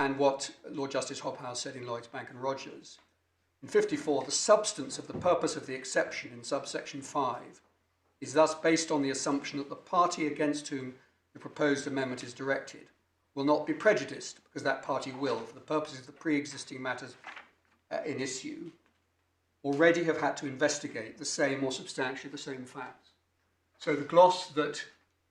and what Lord Justice Hobhouse said in Lloyds Bank and Rogers. In 54, the substance of the purpose of the exception in subsection 5 is thus based on the assumption that the party against whom the proposed amendment is directed will not be prejudiced, because that party will, for the purposes of the pre-existing matters in issue, already have had to investigate the same or substantially the same facts. So the gloss that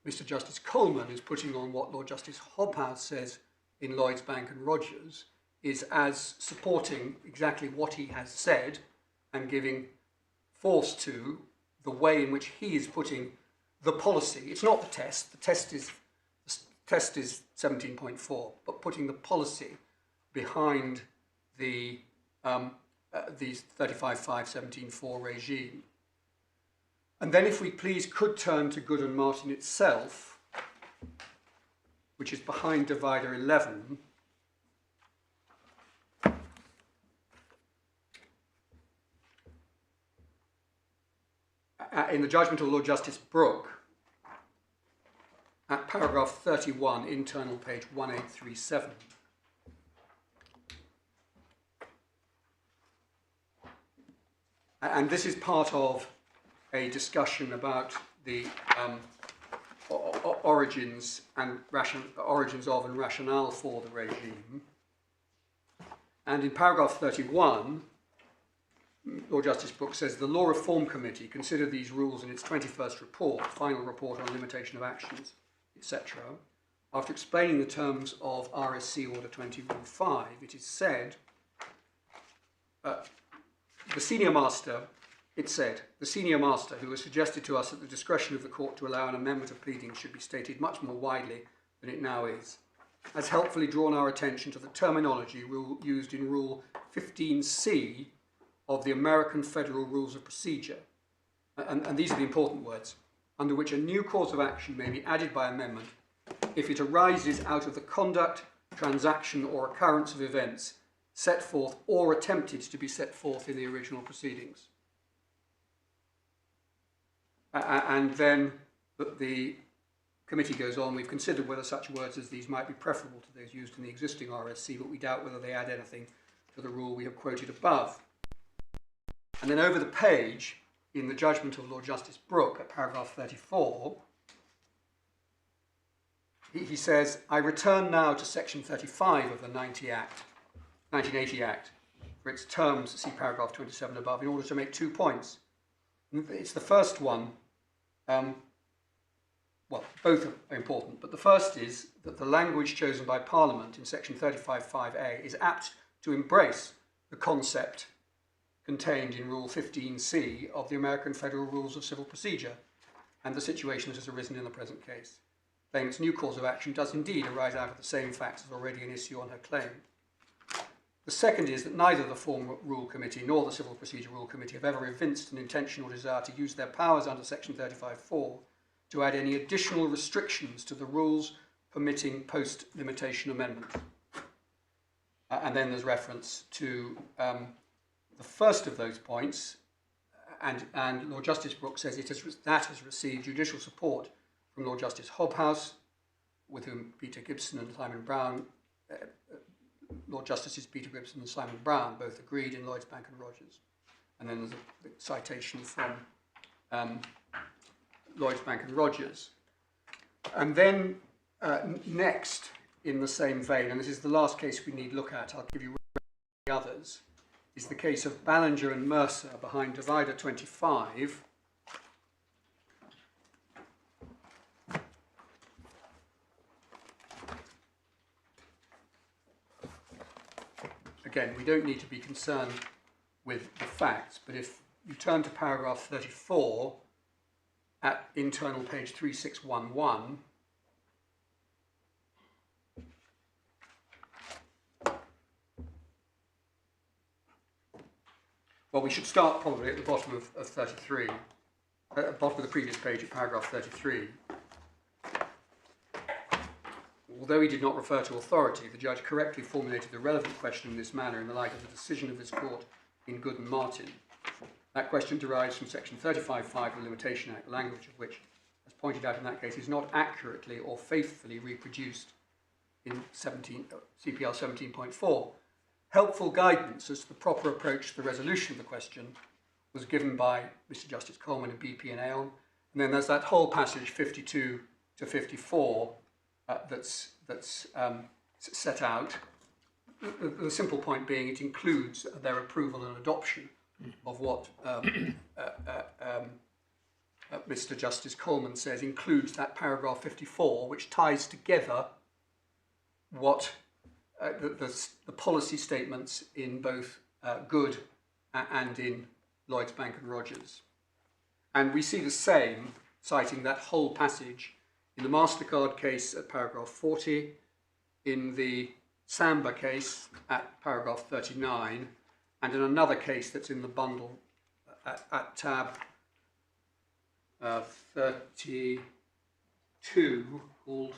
Mr. Justice Coleman is putting on what Lord Justice Hobhouse says in Lloyds Bank and Rogers is as supporting exactly what he has said and giving force to the way in which he is putting the policy. It's not the test. The test is 17.4, but putting the policy behind the 35.5.17.4 regime. And then, if we please, could turn to Good and Martin itself, which is behind Divider 11. In the judgment of Lord Justice Brooke, at paragraph 31, internal page 1837. And this is part of a discussion about the origins of and rationale for the regime. And in paragraph 31, Lord Justice Brooke says, the Law Reform Committee considered these rules in its 21st report, final report on limitation of actions, etc. After explaining the terms of RSC Order 20 Rule 5, it is said, the senior master, who has suggested to us that the discretion of the court to allow an amendment of pleadings should be stated much more widely than it now is, has helpfully drawn our attention to the terminology used in Rule 15C of the American Federal Rules of Procedure, and these are the important words, under which a new cause of action may be added by amendment if it arises out of the conduct, transaction, or occurrence of events set forth or attempted to be set forth in the original proceedings. And then the committee goes on, we've considered whether such words as these might be preferable to those used in the existing RSC, but we doubt whether they add anything to the rule we have quoted above. And then over the page, in the judgment of Lord Justice Brooke at paragraph 34, he says, I return now to section 35 of the 1980 Act, for its terms, see paragraph 27 above, in order to make 2 points. It's the first one, well, both are important, but the first is that the language chosen by Parliament in section 35.5a is apt to embrace the concept contained in Rule 15C of the American Federal Rules of Civil Procedure and the situation that has arisen in the present case. Claimant's new cause of action does indeed arise out of the same facts as already in issue on her claim. The second is that neither the Form Rule Committee nor the Civil Procedure Rule Committee have ever evinced an intention or desire to use their powers under section 35.4 to add any additional restrictions to the rules permitting post-limitation amendment. And then there's reference to the first of those points, and Lord Justice Brooke says that has received judicial support from Lord Justice Hobhouse, with whom Peter Gibson and Simon Brown, Lord Justices Peter Gibson and Simon Brown both agreed in Lloyds Bank and Rogers. And then there's a citation from Lloyds Bank and Rogers. And then next, in the same vein, and this is the last case we need look at, I'll give you the others, is the case of Ballinger and Mercer behind Divider 25. Again, we don't need to be concerned with the facts, but if you turn to paragraph 34 at internal page 3611, well, we should start probably at the bottom of 33, at the bottom of the previous page at paragraph 33. Although he did not refer to authority, the judge correctly formulated the relevant question in this manner in the light of the decision of this court in Good and Martin. That question derives from section 35.5 of the Limitation Act, the language of which, as pointed out in that case, is not accurately or faithfully reproduced in CPR 17.4. Helpful guidance as to the proper approach to the resolution of the question was given by Mr. Justice Coleman in BP and Aon. And then there's that whole passage 52 to 54 that's set out. The simple point being it includes their approval and adoption of what Mr. Justice Coleman says includes that paragraph 54, which ties together what the policy statements in both Good and in Lloyds Bank and Rogers. And we see the same, citing that whole passage, in the MasterCard case at paragraph 40, in the Samba case at paragraph 39, and in another case that's in the bundle at tab 32 called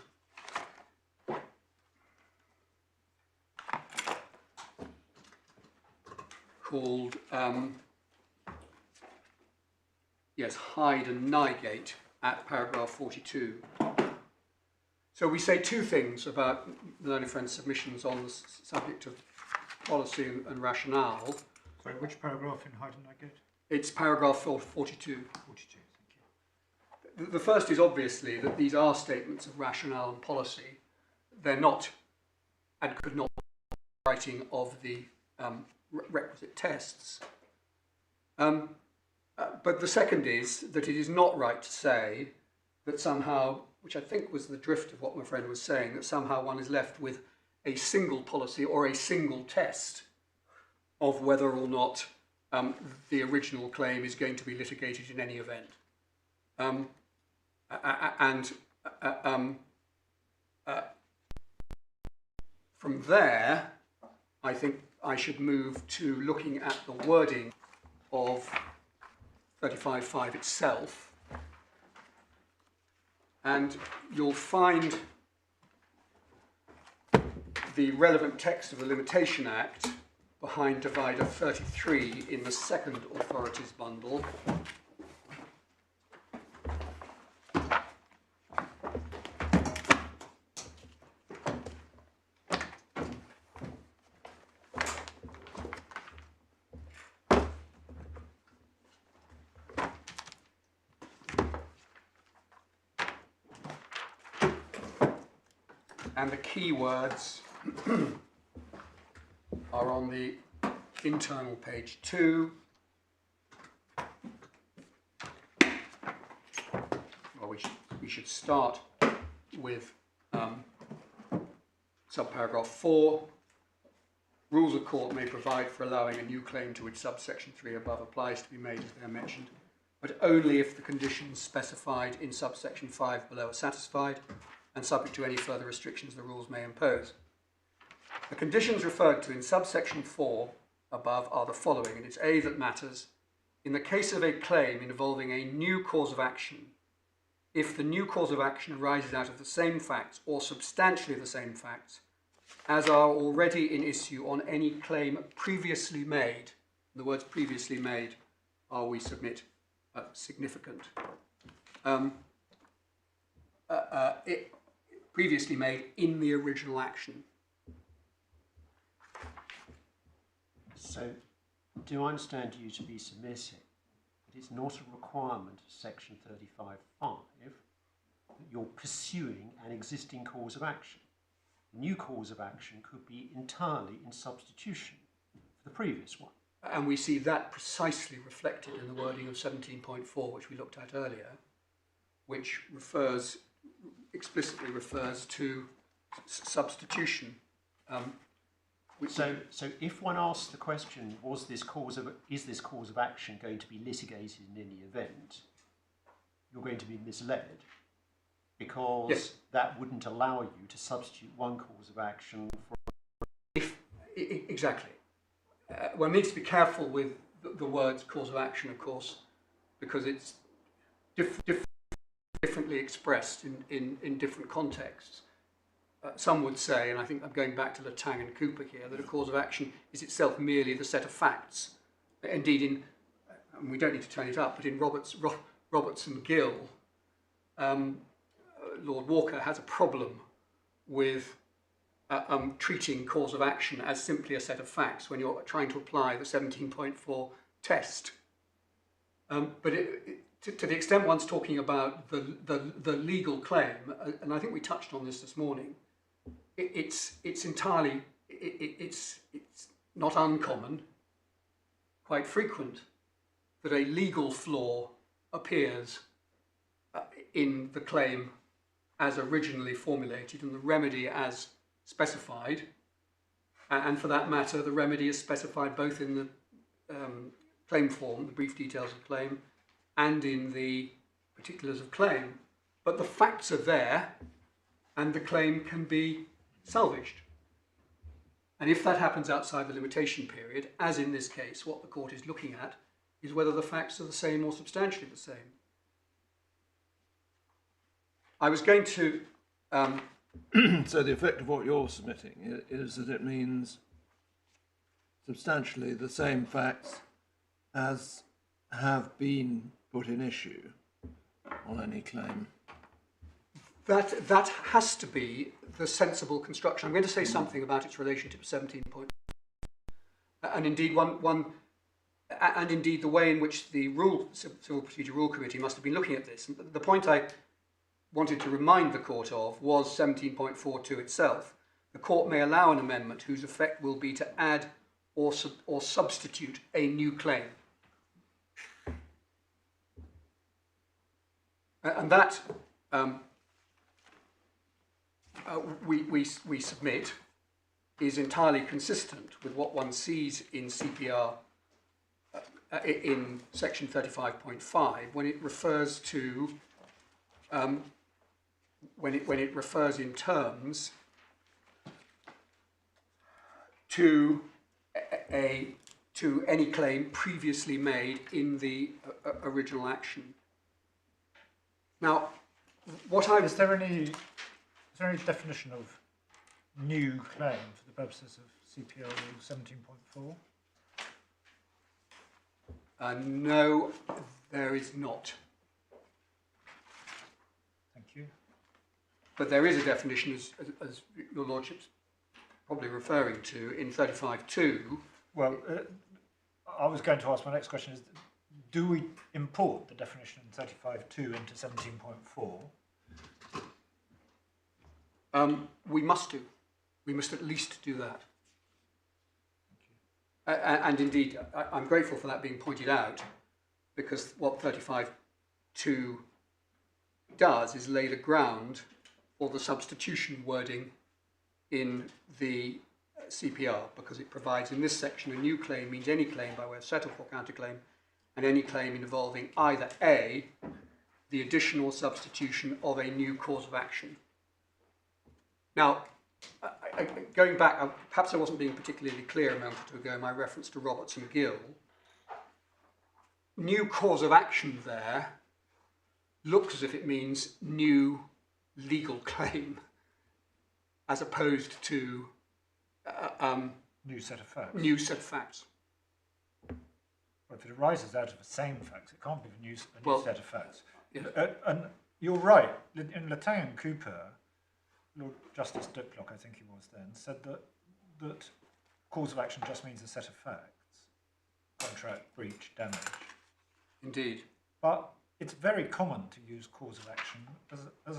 Hyde and Nygate at paragraph 42. So we say two things about the learned friend's submissions on the subject of policy and rationale. Sorry, which paragraph in Hyde and Nygate? It's paragraph 42. 42, thank you. The first is obviously that these are statements of rationale and policy. They're not and could not be writing of the requisite tests. But the second is that it is not right to say that somehow, which I think was the drift of what my friend was saying, that somehow one is left with a single policy or a single test of whether or not the original claim is going to be litigated in any event. From there, I think I should move to looking at the wording of 35.5 itself. And you'll find the relevant text of the Limitation Act behind divider 33 in the second authorities bundle. And the key words are on the internal page 2. Well, we should start with subparagraph 4. Rules of court may provide for allowing a new claim to which subsection 3 above applies to be made as they are mentioned, but only if the conditions specified in subsection 5 below are satisfied, and subject to any further restrictions the rules may impose. The conditions referred to in subsection 4 above are the following, and it's A that matters. In the case of a claim involving a new cause of action, if the new cause of action arises out of the same facts or substantially the same facts as are already in issue on any claim previously made, the words previously made are, we submit, significant. Previously made in the original action. So, do I understand you to be submitting that it's not a requirement of section 35.5 that you're pursuing an existing cause of action? A new cause of action could be entirely in substitution for the previous one. And we see that precisely reflected in the wording of 17.4, which we looked at earlier, which explicitly refers to substitution. So if one asks the question, is this cause of action going to be litigated in any event, you're going to be misled, because yes, that wouldn't allow you to substitute one cause of action for... Exactly. One needs to be careful with the words cause of action, of course, because it's differently expressed in different contexts. Some would say, and I think I'm going back to Latang and Cooper here, that a cause of action is itself merely the set of facts. Indeed, and we don't need to turn it up, but in Robertson Gill, Lord Walker has a problem with treating cause of action as simply a set of facts when you're trying to apply the 17.4 test. But to the extent one's talking about the legal claim, and I think we touched on this morning, it's entirely, it's not uncommon, quite frequent, that a legal flaw appears in the claim as originally formulated and the remedy as specified, and for that matter the remedy is specified both in the claim form, the brief details of claim, and in the particulars of claim, but the facts are there and the claim can be salvaged. And if that happens outside the limitation period, as in this case, what the court is looking at is whether the facts are the same or substantially the same. I was going to... So the effect of what you're submitting is that it means substantially the same facts as have been put in issue on any claim. That has to be the sensible construction. I'm going to say something about its relationship to 17 point. And indeed, and indeed the way in which the Civil Procedure Rule Committee must have been looking at this. And the point I wanted to remind the court of was 17.42 itself. The court may allow an amendment whose effect will be to add or substitute a new claim. And that we submit is entirely consistent with what one sees in CPR in section 35.5 when it refers to when it refers in terms to any claim previously made in the original action. Now, Is there any definition of new claim for the purposes of CPR Rule 17.4? No, there is not. Thank you. But there is a definition, as your lordship's probably referring to, in 35.2. Well, I was going to ask, my next question is, do we import the definition in 35.2 into 17.4? We must do. We must at least do that. And indeed, I'm grateful for that being pointed out, because what 35.2 does is lay the ground for the substitution wording in the CPR, because it provides in this section a new claim means any claim by way of set-off or counterclaim, and any claim involving either A, the addition or substitution of a new cause of action. Now, going back, perhaps I wasn't being particularly clear a moment ago in my reference to Roberts and Gill. New cause of action there looks as if it means new legal claim, as opposed to New set of facts. New set of facts. Well, if it arises out of the same facts, it can't be a new set of facts. Yes. And you're right. In Latang and Cooper, Lord Justice Diplock, I think he was then, said that cause of action just means a set of facts. Contract, breach, damage. Indeed. But it's very common to use cause of action as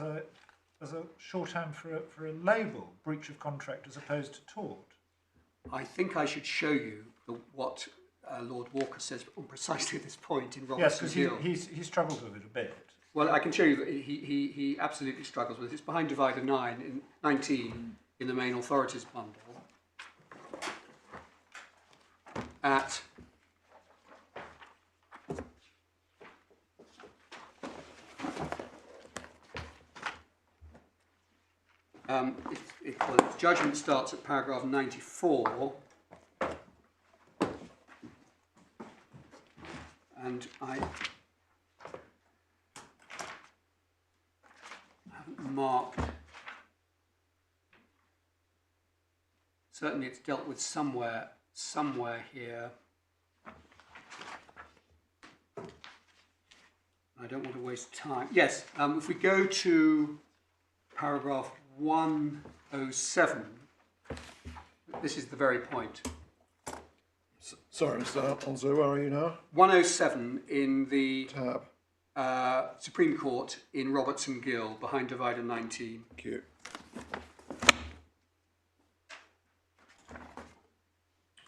a shorthand for a label, breach of contract as opposed to tort. I think I should show you what Lord Walker says on precisely this point in Roberts Yes, and because Gill. he struggled with it a bit. Well, I can show you that he absolutely struggles with it. It's behind divider 19 in the main authorities bundle. At its judgment starts at paragraph 94, and I haven't marked. Certainly, it's dealt with somewhere here. I don't want to waste time. Yes, if we go to paragraph 107, This is the very point. Sorry, Mr. Alonso, where are you now? 107 in the Tab. Supreme Court in Robertson Gill, behind divider 19. Thank you.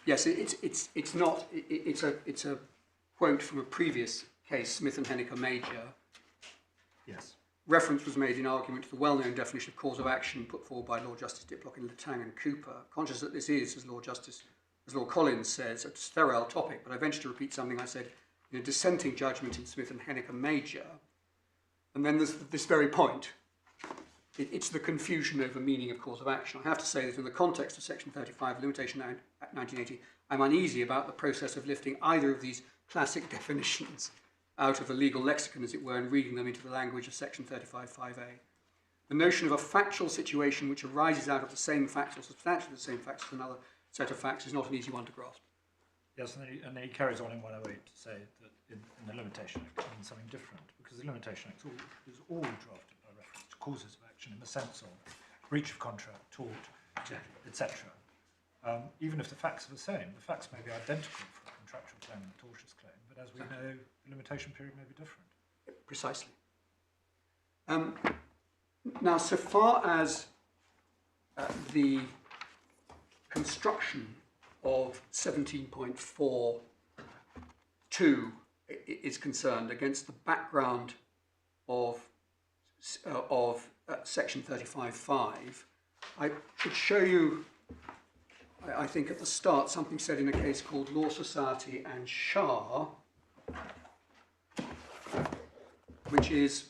Yes, it's not. It's a quote from a previous case, Smith and Henniker Major. Yes. Reference was made in argument to the well-known definition of cause of action put forward by Lord Justice Diplock in Latang and Cooper. Conscious that this is, as Lord Collins says, a sterile topic, but I venture to repeat something I said in a dissenting judgment in Smith and Henniker Major. And then there's this very point. It's the confusion over meaning of cause of action. I have to say that in the context of Section 35, Limitation Act 1980, I'm uneasy about the process of lifting either of these classic definitions out of the legal lexicon, as it were, and reading them into the language of Section 35(5)(a). The notion of a factual situation which arises out of the same facts or substantially the same facts as another set of facts is not an easy one to grasp. Yes, and then he carries on in 108 to say that in the Limitation Act it means something different, because the Limitation Act is all drafted by reference to causes of action in the sense of breach of contract, tort, etc. Even if the facts are the same, the facts may be identical for a contractual claim and a tortious claim, but as we know, the limitation period may be different. Precisely. Now, so far as the construction of 17.42 is concerned, against the background of Section 35(5), I should show you, I think at the start, something said in a case called Law Society and Shah, which is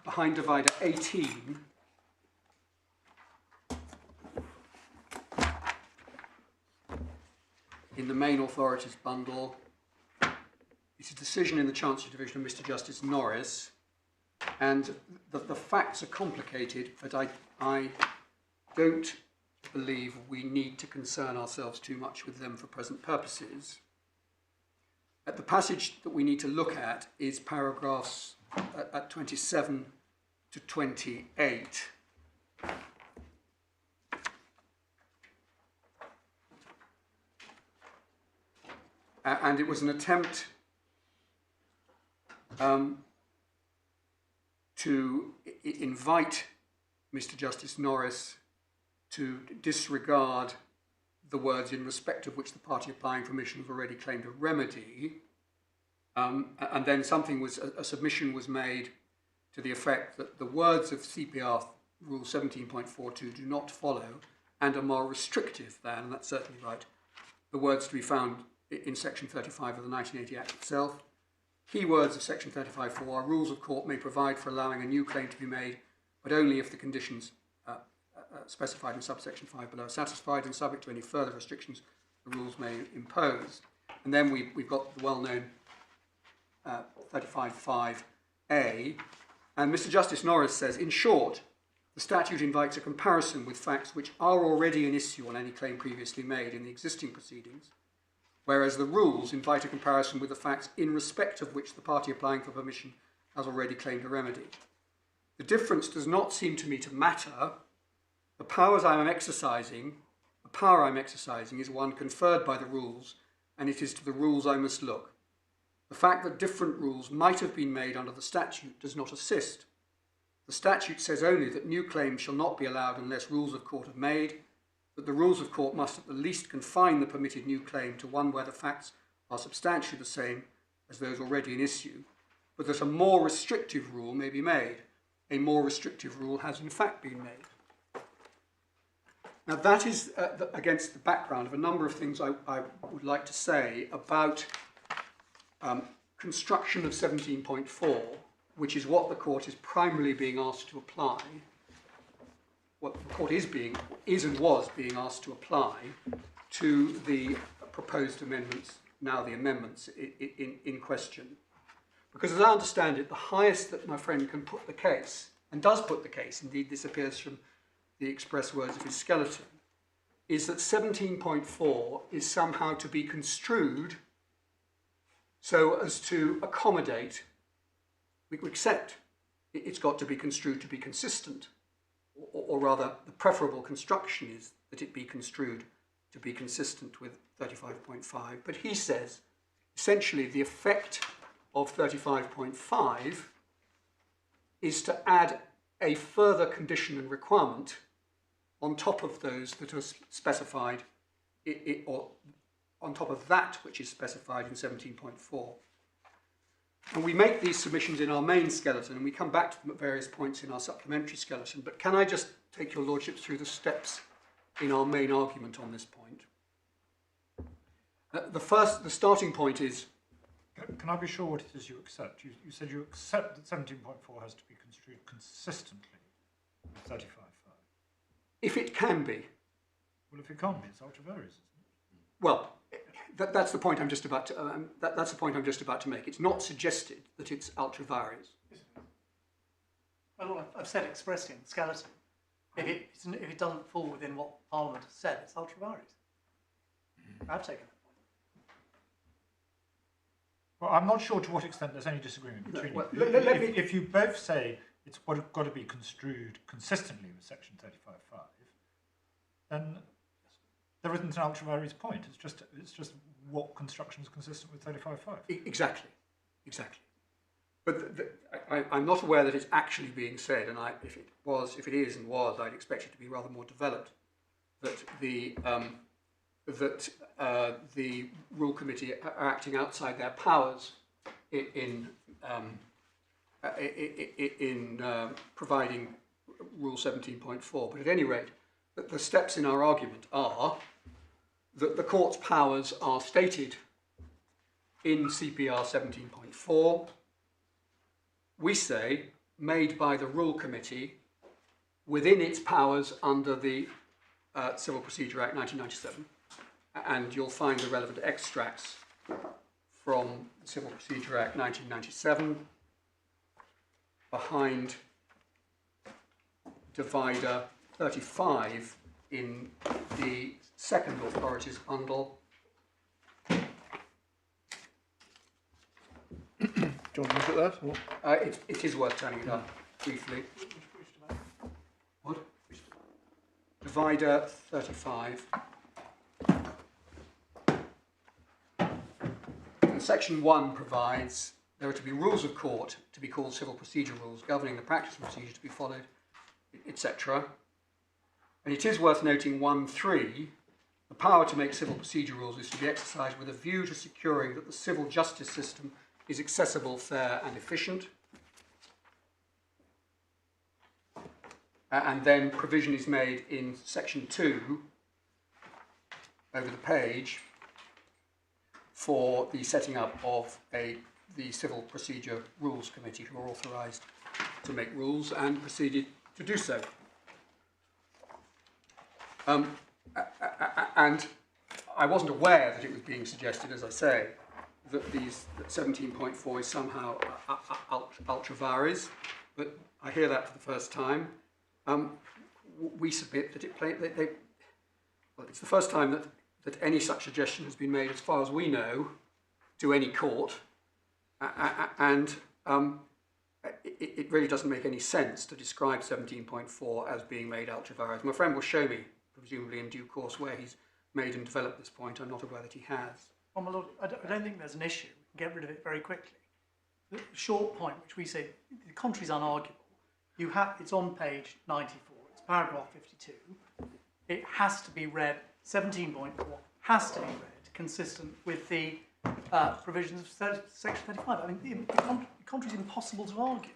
behind divider 18. In the main authorities bundle. It's a decision in the Chancery Division of Mr. Justice Norris, and the facts are complicated, but I don't believe we need to concern ourselves too much with them for present purposes. The passage that we need to look at is paragraphs at 27 to 28. And it was an attempt to invite Mr. Justice Norris to disregard the words in respect of which the party applying for admission has already claimed a remedy. And then a submission was made to the effect that the words of CPR Rule 17.42 do not follow and are more restrictive than, and that's certainly right, the words to be found in Section 35 of the 1980 Act itself. Key words of Section 35(4) are rules of court may provide for allowing a new claim to be made, but only if the conditions specified in subsection 5 below are satisfied, and subject to any further restrictions the rules may impose. And then we've got the well-known 35(5)(a), and Mr. Justice Norris says, in short, the statute invites a comparison with facts which are already an issue on any claim previously made in the existing proceedings, whereas the rules invite a comparison with the facts in respect of which the party applying for permission has already claimed a remedy. The difference does not seem to me to matter. The power I'm exercising is one conferred by the rules, and it is to the rules I must look. The fact that different rules might have been made under the statute does not assist. The statute says only that new claims shall not be allowed unless rules of court are made, that the rules of court must at the least confine the permitted new claim to one where the facts are substantially the same as those already in issue, but that a more restrictive rule may be made. A more restrictive rule has in fact been made. Now that is against the background of a number of things I would like to say about construction of 17.4, which is what the court is primarily being asked to apply, what the court is and was being asked to apply to the proposed amendments, now the amendments in question. Because as I understand it, the highest that my friend can put the case, and does put the case, indeed this appears from the express words of his skeleton, is that 17.4 is somehow to be construed so as to accommodate, we accept it's got to be construed to be consistent, or rather the preferable construction is that it be construed to be consistent with 35.5, but he says essentially the effect of 35.5 is to add a further condition and requirement on top of those that are specified, or on top of that which is specified in 17.4. And we make these submissions in our main skeleton, and we come back to them at various points in our supplementary skeleton. But can I just take your lordships through the steps in our main argument on this point? The starting point is... Can I be sure what it is you accept? You said you accept that 17.4 has to be construed consistently with 35.5. If it can be. Well, if it can't be, it's ultra various, isn't it? Well, that's the point I'm just about to. That's the point I'm just about to make. It's not suggested that it's ultra various. Well, I've said expressly in the skeleton. If it doesn't fall within what Parliament has said, it's ultra various. I've taken that point. Well, I'm not sure to what extent there's any disagreement between Well, you. If you both say it's got to be construed consistently with section 35.5, then there isn't an ultra various point. It's just what construction is consistent with 35.5. Exactly. But I'm not aware that it's actually being said, and if it is and was, I'd expect it to be rather more developed. That the Rule Committee are acting outside their powers in providing Rule 17.4. But at any rate, the steps in our argument are that the court's powers are stated in CPR 17.4. We say made by the Rule Committee within its powers under the Civil Procedure Act 1997. And you'll find the relevant extracts from the Civil Procedure Act 1997 behind divider 35 in the second authorities bundle. Do you want to look at that? Or? It is worth turning it up briefly. What? Divider 35. Section 1 provides there are to be rules of court to be called civil procedure rules governing the practice and procedure to be followed, etc. And it is worth noting 1.3, the power to make civil procedure rules is to be exercised with a view to securing that the civil justice system is accessible, fair and efficient. And then provision is made in section 2 over the page for the setting up of the Civil Procedure Rules Committee, who are authorised to make rules and proceeded to do so. And I wasn't aware that it was being suggested, as I say, that 17.4 is somehow ultra vires, but I hear that for the first time. We submit that it's the first time that any such suggestion has been made, as far as we know, to any court, and it really doesn't make any sense to describe 17.4 as being made ultra vires. My friend will show me, presumably in due course, where he's made and developed this point. I'm not aware that he has. Well, my lord, I don't think there's an issue. We can get rid of it very quickly. The short point, which we say, the contrary is unarguable. It's on page 94. It's paragraph 52. It has to be read. 17.4 has to be read consistent with the provisions of section 35. I mean, the contrary is impossible to argue.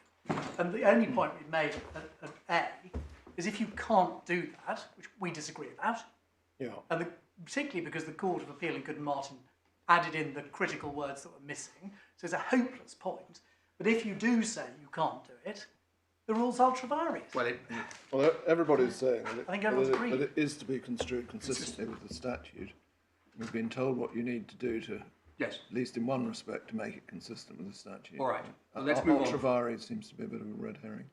And the only point we've made at A is if you can't do that, which we disagree about, and particularly because the Court of Appeal in Good and Martin added in the critical words that were missing, so it's a hopeless point. But if you do say you can't do it, the rule's ultra vires. Well, everybody's saying that it is to be construed consistently with the statute. We've been told what you need to do to, yes, at least in one respect, to make it consistent with the statute. All right. Well, let's move on. Ultra vires seems to be a bit of a red herring.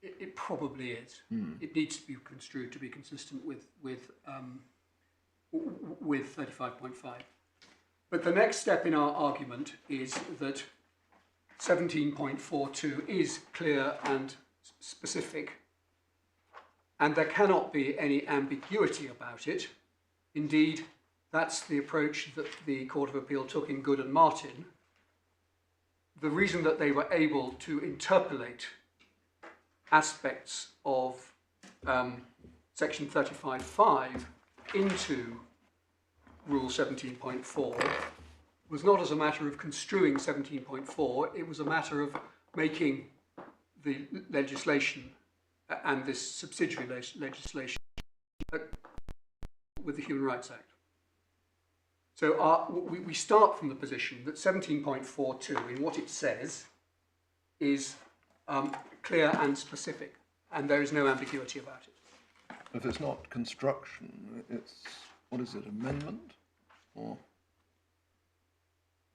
It probably is. It needs to be construed to be consistent with 35.5. But the next step in our argument is that 17.42 is clear and specific and there cannot be any ambiguity about it. Indeed, that's the approach that the Court of Appeal took in Good and Martin. The reason that they were able to interpolate aspects of Section 35.5 into Rule 17.4 was not as a matter of construing 17.4, it was a matter of making the legislation and this subsidiary legislation with the Human Rights Act. So we start from the position that 17.42, in what it says, is clear and specific, and there is no ambiguity about it. If it's not construction, it's, what is it, amendment? Or,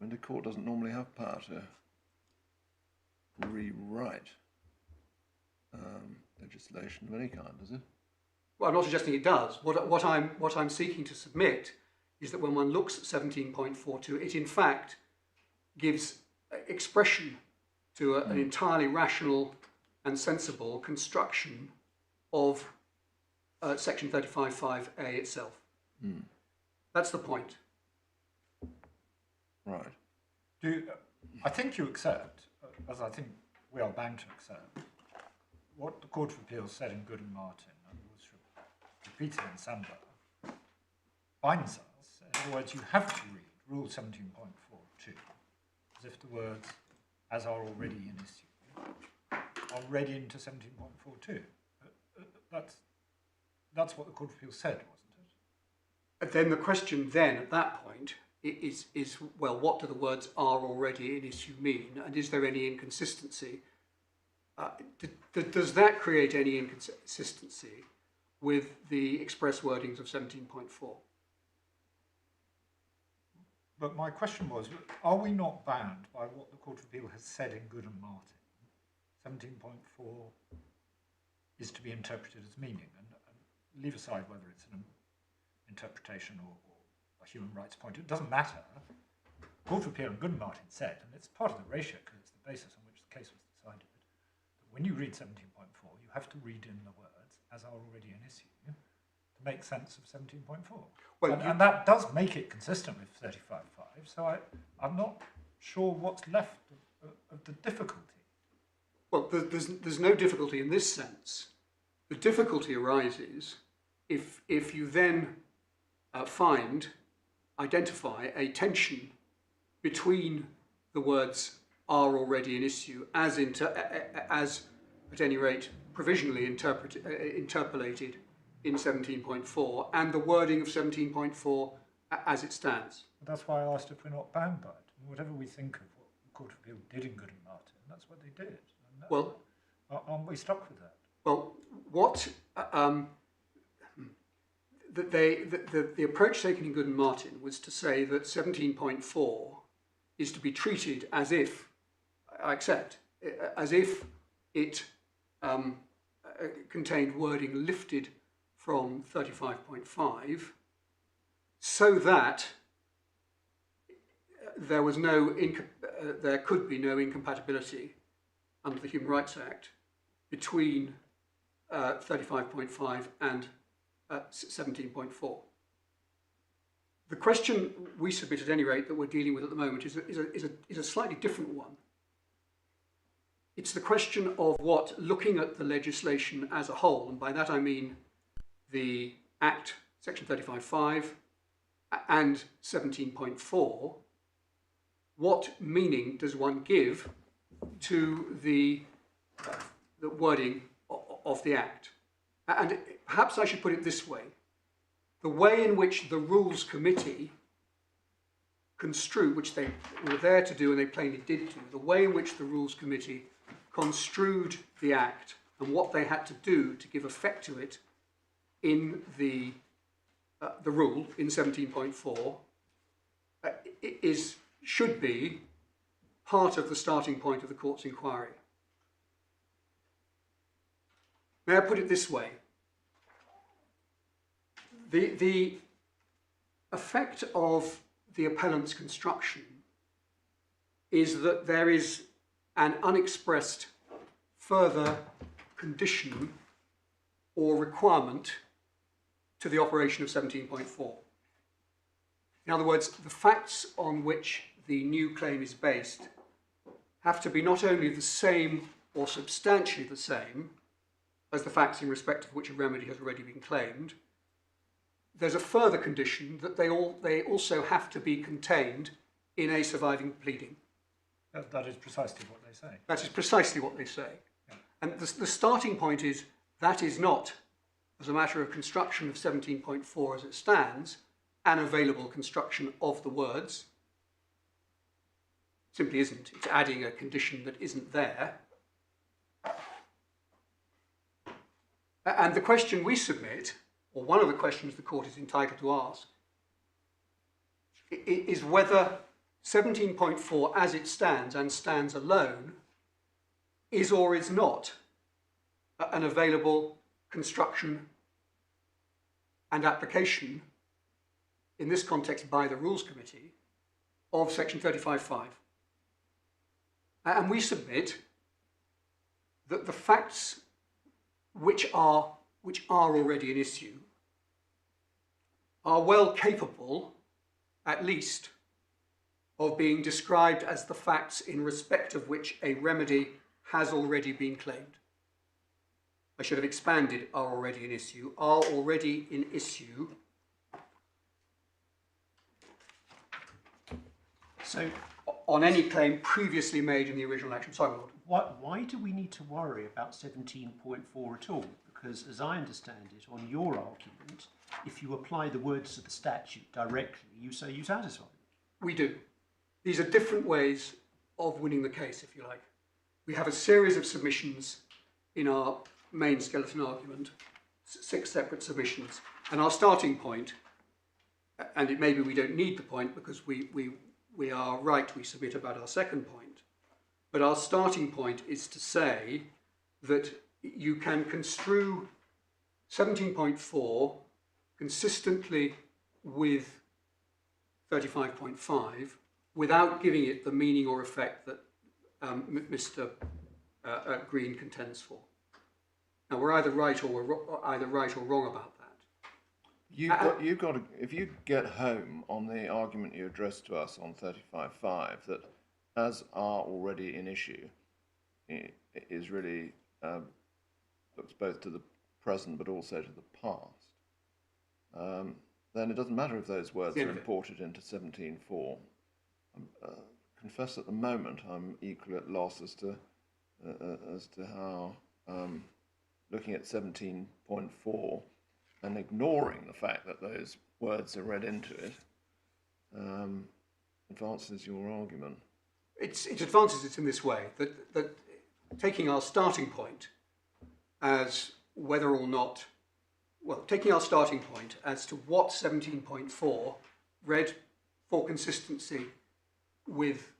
I mean, the court doesn't normally have power to rewrite legislation of any kind, does it? Well, I'm not suggesting it does. What I'm seeking to submit is that when one looks at 17.42, it in fact gives expression to an entirely rational and sensible construction of Section 35.5a itself. That's the point. Right. I think you accept, as I think we are bound to accept, what the Court of Appeal said in Good and Martin, and was repeated in Samba, binds us. In other words, you have to read Rule 17.42 as if the words, as are already in issue, are read into 17.42. That's what the Court of Appeal said, wasn't it? And then the question then, at that point, is well, what do the words are already in issue mean? And is there any inconsistency? Does that create any inconsistency with the express wordings of 17.4? But my question was, are we not bound by what the Court of Appeal has said in Good and Martin? 17.4 is to be interpreted as meaning, and leave aside whether it's an interpretation or a human rights point. It doesn't matter. The Court of Appeal in Good and Martin said, and it's part of the ratio because it's the basis on which the case was decided, that when you read 17.4, you have to read in the words, as are already in issue, to make sense of 17.4. Well, and that does make it consistent with 35.5, so I'm not sure what's left of the difficulty. Well, there's no difficulty in this sense. The difficulty arises if you then identify a tension between the words are already in issue as at any rate provisionally interpolated in 17.4 and the wording of 17.4 as it stands. That's why I asked if we're not bound by it. Whatever we think of what the Court of Appeal did in Good and Martin, that's what they did. And well, aren't we stuck with that? Well, what the approach taken in Good and Martin was to say that 17.4 is to be treated as if, I accept, as if it contained wording lifted from 35.5, so that there was there could be no incompatibility under the Human Rights Act between 35.5 and 17.4. The question we submit, at any rate, that we're dealing with at the moment is a slightly different one. It's the question of what, looking at the legislation as a whole, and by that I mean the Act, Section 35.5, and 17.4, what meaning does one give to the wording of the Act? And perhaps I should put it this way. The way in which the Rules Committee construed, which they were there to do and they plainly did do, the way in which the Rules Committee construed the Act and what they had to do to give effect to it in the rule in 17.4 should be part of the starting point of the court's inquiry. May I put it this way? The effect of the appellant's construction is that there is an unexpressed further condition or requirement to the operation of 17.4. In other words, the facts on which the new claim is based have to be not only the same or substantially the same as the facts in respect of which a remedy has already been claimed. There's a further condition that they also have to be contained in a surviving pleading. That is precisely what they say. That is precisely what they say. Yeah. And the starting point is that is not, as a matter of construction of 17.4 as it stands, an available construction of the words. It simply isn't. It's adding a condition that isn't there. And the question we submit, or one of the questions the court is entitled to ask, is whether 17.4 as it stands and stands alone is or is not an available construction and application, in this context by the Rules Committee, of section 35.5. And we submit that the facts which are already an issue are well capable, at least, of being described as the facts in respect of which a remedy has already been claimed. I should have expanded are already an issue. Are already in issue. So, on any claim previously made in the original action. Sorry, Lord. why do we need to worry about 17.4 at all? Because as I understand it, on your argument, if you apply the words of the statute directly, you say you satisfy them. We do. These are different ways of winning the case, if you like. We have a series of submissions in our main skeleton argument, 6 separate submissions, and our starting point, and it may be we don't need the point because we are right, we submit about our second point, but our starting point is to say that you can construe 17.4 consistently with 35.5 without giving it the meaning or effect that Mr. Green contends for. Now we're either right or wrong about that. You've got to, if you get home on the argument you addressed to us on 35.5, that as are already in issue, it is really looks both to the present but also to the past. Then it doesn't matter if those words are imported into 17.4. Confess at the moment I'm equally at loss as to how looking at 17.4 and ignoring the fact that those words are read into it advances your argument. It advances it in this way, that taking our starting point as whether or not, well, taking our starting point as to what 17.4 read for consistency with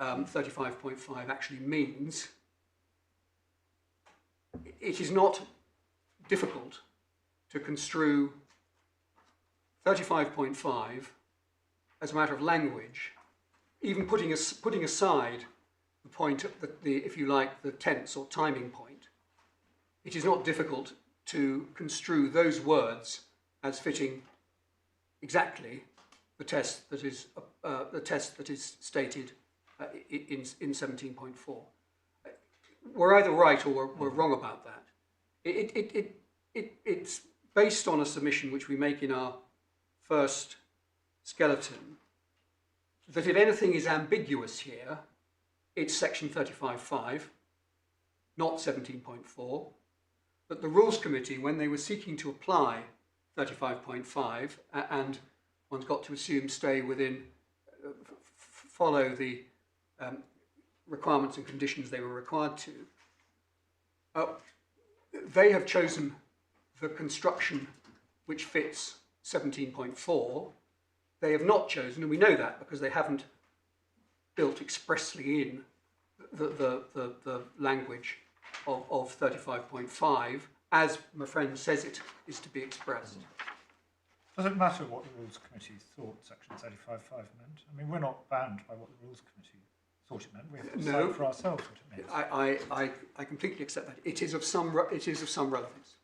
35.5 actually means, it is not difficult to construe 35.5 as a matter of language, even putting aside the point, if you like, the tense or timing point. It is not difficult to construe those words as fitting exactly the test that is stated in 17.4. We're either right or we're wrong about that. It's based on a submission which we make in our first skeleton, that if anything is ambiguous here, it's section 35.5, not 17.4. But the Rules Committee, when they were seeking to apply 35.5, and one's got to assume stay within, follow the requirements and conditions they were required to, they have chosen the construction which fits 17.4. They have not chosen, and we know that because they haven't built expressly in the language of 35.5 as my friend says it is to be expressed. Does it matter what the Rules Committee thought Section 35.5 meant? I mean, we're not bound by what the Rules Committee thought it meant. We have to decide for ourselves what it means. I completely accept that. It is of some relevance.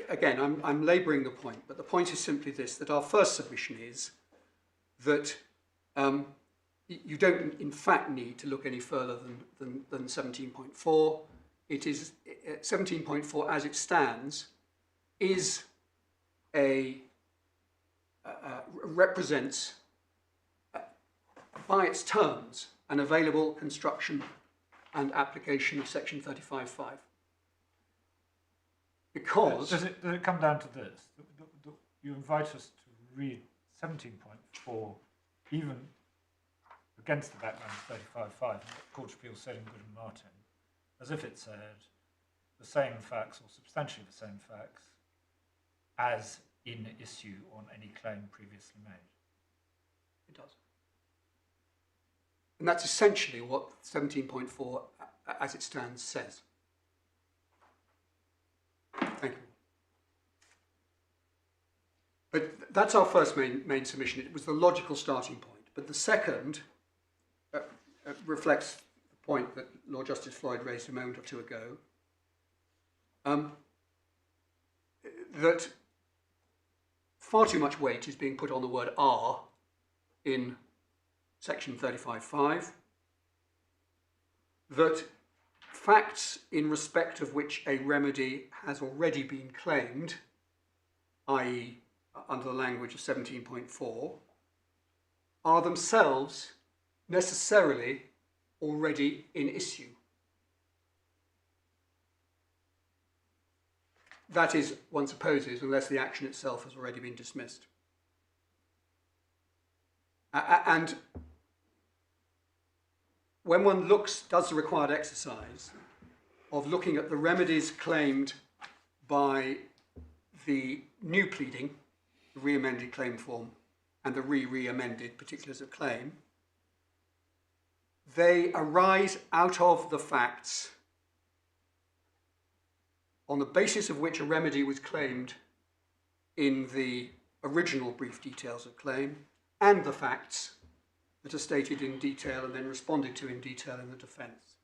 Again, I'm labouring the point, but the point is simply this, that our first submission is that you don't in fact need to look any further than 17.4. It is 17.4 as it stands is represents by its terms an available construction and application of section 35.5. Because does it come down to this? You invite us to read 17.4 even against the background of 35.5 and what the Court of Appeal said in Good and Martin, as if it said the same facts or substantially the same facts as in issue on any claim previously made. it does. And that's essentially what 17.4 as it stands says. Thank you. But that's our first main submission. It was the logical starting point. But the second reflects the point that Lord Justice Floyd raised a moment or two ago, that far too much weight is being put on the word "are" in section 35.5, that facts in respect of which a remedy has already been claimed, i.e. under the language of 17.4, are themselves necessarily already in issue. That is, one supposes, unless the action itself has already been dismissed. And when one does the required exercise of looking at the remedies claimed by the new pleading, the re-amended claim form, and the re-amended particulars of claim, they arise out of the facts on the basis of which a remedy was claimed in the original brief details of claim, and the facts that are stated in detail and then responded to in detail in the defence.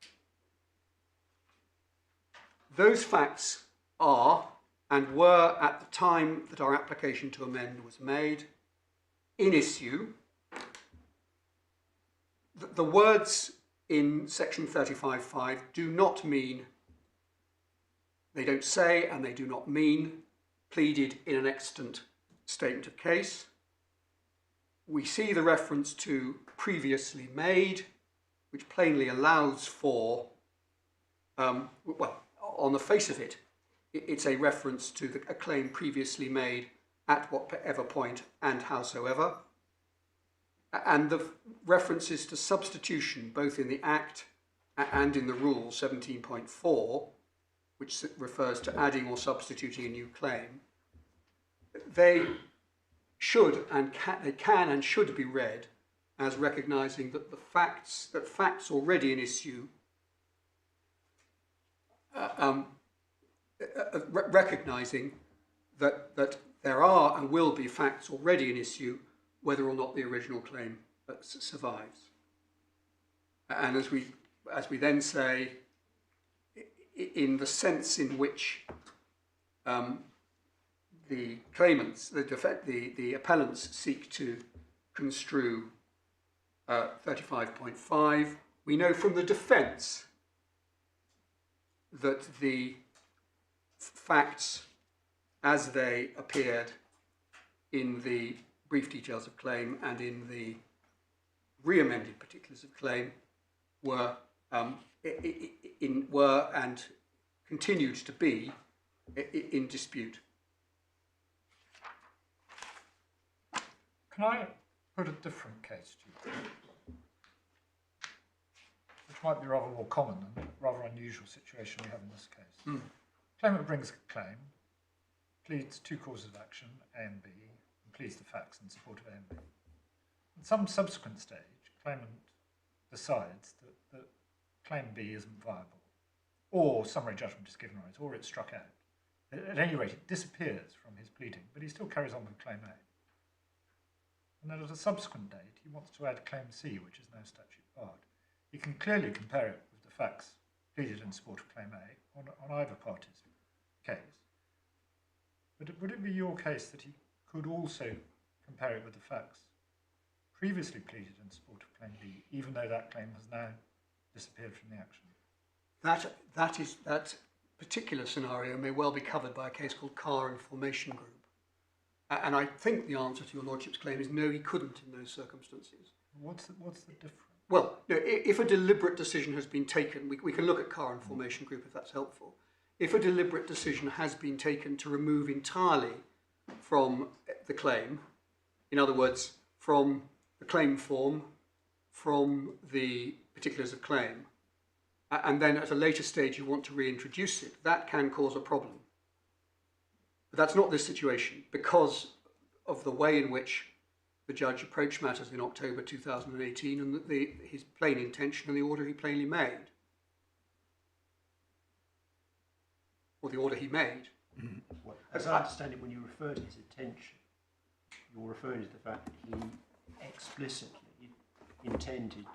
Those facts are, and were at the time that our application to amend was made, in issue. The words in section 35.5 do not mean, they don't say and they do not mean pleaded in an extant statement of case. We see the reference to previously made, which plainly allows for, well, on the face of it, it's a reference to a claim previously made at whatever point and howsoever. And the references to substitution, both in the Act and in the Rule 17.4, which refers to adding or substituting a new claim, they should and can and should be read as recognising that facts already in issue, recognising that there are and will be facts already in issue, whether or not the original claim survives. And as we then say, in the sense in which the claimants, the appellants seek to construe 35.5, we know from the defence that the facts as they appeared in the brief details of claim and in the re-amended particulars of claim were and continued to be in dispute. Can I put a different case to you, which might be rather more common than the rather unusual situation we have in this case? Claimant brings a claim, pleads two causes of action, A and B, and pleads the facts in support of A and B. At some subsequent stage, claimant decides that claim B isn't viable, or summary judgment is given on it, or it's struck out. At any rate, it disappears from his pleading, but he still carries on with claim A. And then at a subsequent date, he wants to add claim C, which is now statute barred. He can clearly compare it with the facts pleaded in support of claim A on either party's case. But would it be your case that he could also compare it with the facts previously pleaded in support of Claim B, even though that claim has now disappeared from the action? That particular scenario may well be covered by a case called Carr and Formation Group. And I think the answer to your Lordship's claim is no, he couldn't in those circumstances. What's the difference? Well, no, if a deliberate decision has been taken, we can look at Carr and Formation Group if that's helpful. If a deliberate decision has been taken to remove entirely from the claim, in other words, from the claim form, from the particulars of claim, and then at a later stage you want to reintroduce it, that can cause a problem. But that's not this situation because of the way in which the judge approached matters in October 2018 and his plain intention and the order he plainly made. Or the order he made. Well, as I understand it, when you refer to his intention, you're referring to the fact that he explicitly intended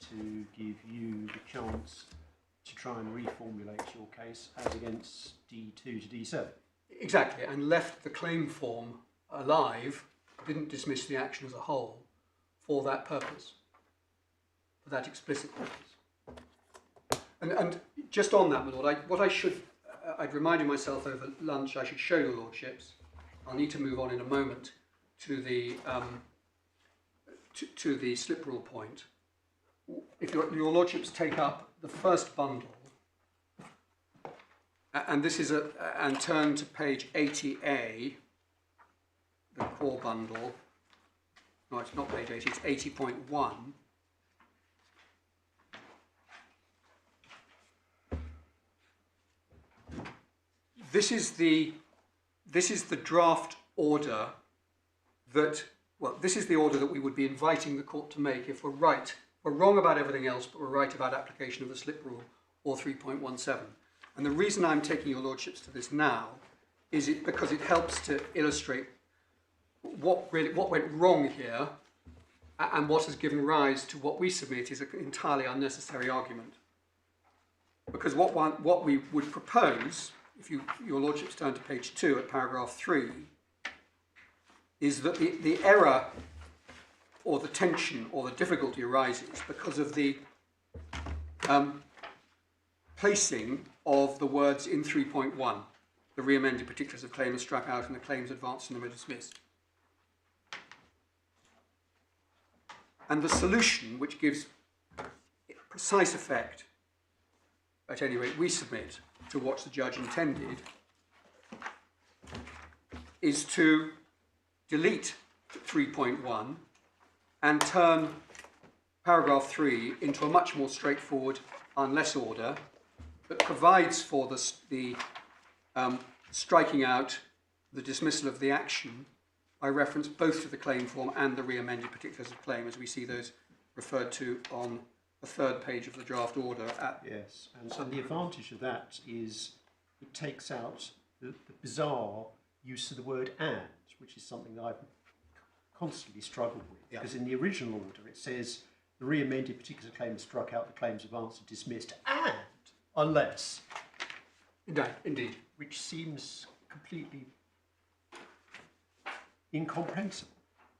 to give you the chance to try and reformulate your case as against D2 to D7. Exactly, and left the claim form alive, didn't dismiss the action as a whole for that purpose, for that explicit purpose. And just on that, my lord, I'd reminded myself over lunch I should show your lordships. I'll need to move on in a moment to the to the slip rule point. If your lordships take up the first bundle, and this is and turn to page 80A, the core bundle. No, it's not page 80, it's 80.1. This is the draft order this is the order that we would be inviting the court to make if we're right. We're wrong about everything else, but we're right about application of the slip rule or 3.17. And the reason I'm taking your lordships to this now is because it helps to illustrate what went wrong here and what has given rise to what we submit is an entirely unnecessary argument. Because what we would propose, if your lordships turn to page 2 at paragraph 3, is that the error or the tension or the difficulty arises because of the placing of the words in 3.1, the re-amended particulars of claim are struck out and the claims advanced and them are dismissed. And the solution, which gives precise effect, at any rate we submit, to what the judge intended, is to delete 3.1 and turn paragraph 3 into a much more straightforward unless order that provides for the striking out the dismissal of the action by reference both to the claim form and the re-amended particulars of claim, as we see those referred to on the third page of the draft order. Yes, and so the advantage of that is it takes out the bizarre use of the word and, which is something that I've constantly struggled with. Yeah. Because in the original order it says the re-amended particulars of claim is struck out, the claims advanced are dismissed, and unless. Indeed. Which seems completely incomprehensible.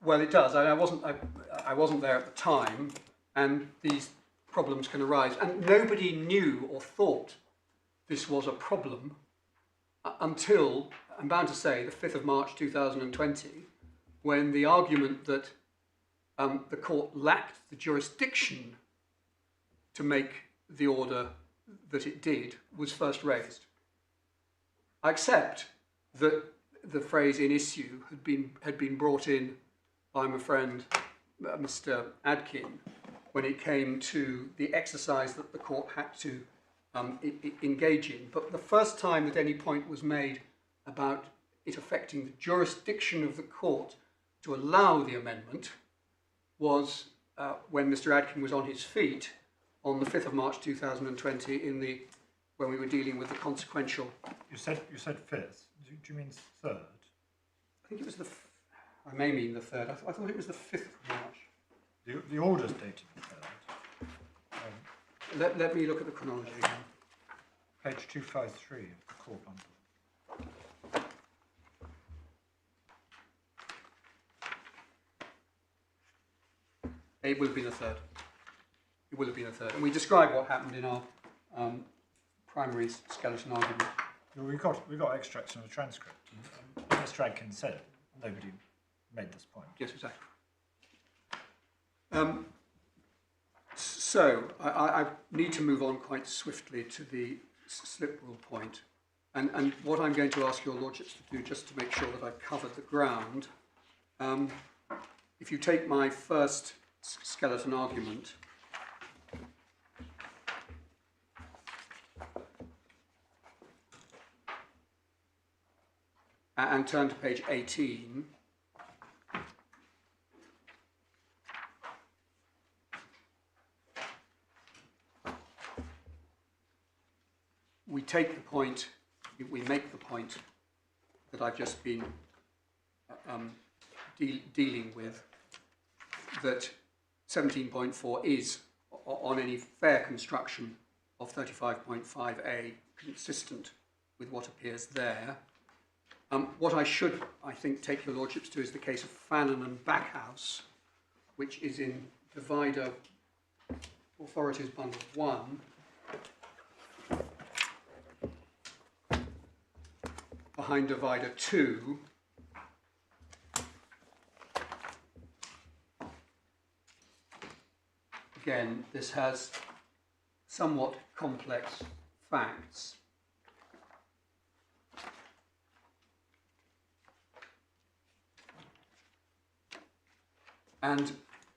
Well, it does. I wasn't there at the time, and these problems can arise. And nobody knew or thought this was a problem until, I'm bound to say, the 5th of March 2020, when the argument that the court lacked the jurisdiction to make the order that it did was first raised. I accept that the phrase "in issue" had been brought in by my friend Mr. Adkin when it came to the exercise that the court had to engage in. But the first time that any point was made about it affecting the jurisdiction of the court to allow the amendment was when Mr. Adkin was on his feet on the 5th of March 2020 when we were dealing with the consequential. You said 5th. Do you mean 3rd? I think it was I may mean the 3rd. I thought it was the 5th of March. The order's dated the 3rd. Let me look at the chronology again. Page 253 of the core bundle. It will have been a third. It will have been a third. And we describe what happened in our primary skeleton argument. Well, we got extracts from the transcript. Mr. Adkins said nobody made this point. Yes, exactly. So I need to move on quite swiftly to the slip rule point. And what I'm going to ask your lordships to do, just to make sure that I've covered the ground, if you take my first skeleton argument, and turn to page 18, we make the point that I've just been dealing with, that 17.4 is, on any fair construction of 35.5a, consistent with what appears there. What I should, I think, take your lordships to is the case of Fannin and Backhouse, which is in Divider Authorities Bundle 1. Behind Divider 2. Again, this has somewhat complex facts. And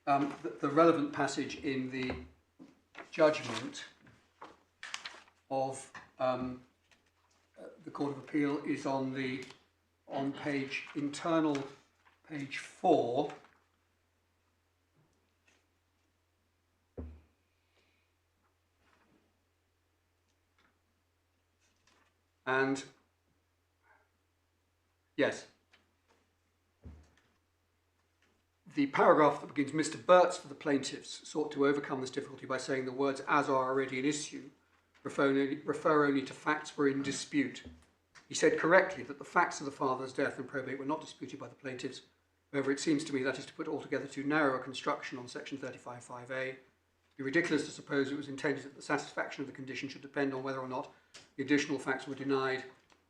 the relevant passage in the judgment of the Court of Appeal is on page 4. And yes, the paragraph that begins, Mr. Burt's for the plaintiffs sought to overcome this difficulty by saying the words as are already in issue refer only to facts were in dispute. He said correctly that the facts of the father's death and probate were not disputed by the plaintiffs. However, it seems to me that is to put altogether too narrow a construction on section 35.5a. It would be ridiculous to suppose it was intended that the satisfaction of the condition should depend on whether or not the additional facts were denied,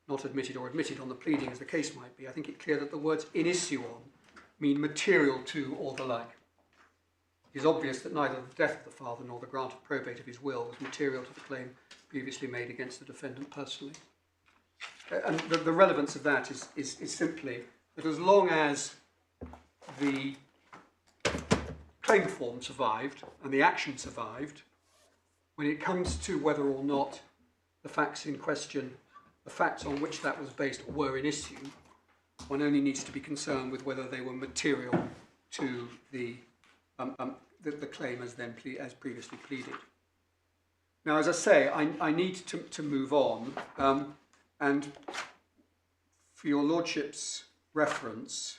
not admitted, or admitted on the pleading, as the case might be. I think it clear that the words in issue on mean material to or the like. It is obvious that neither the death of the father nor the grant of probate of his will was material to the claim previously made against the defendant personally. And the relevance of that is simply that as long as the claim form survived and the action survived, when it comes to whether or not the facts in question, the facts on which that was based, were in issue, one only needs to be concerned with whether they were material to the claim as previously pleaded. Now, as I say, I need to move on, and for your lordship's reference,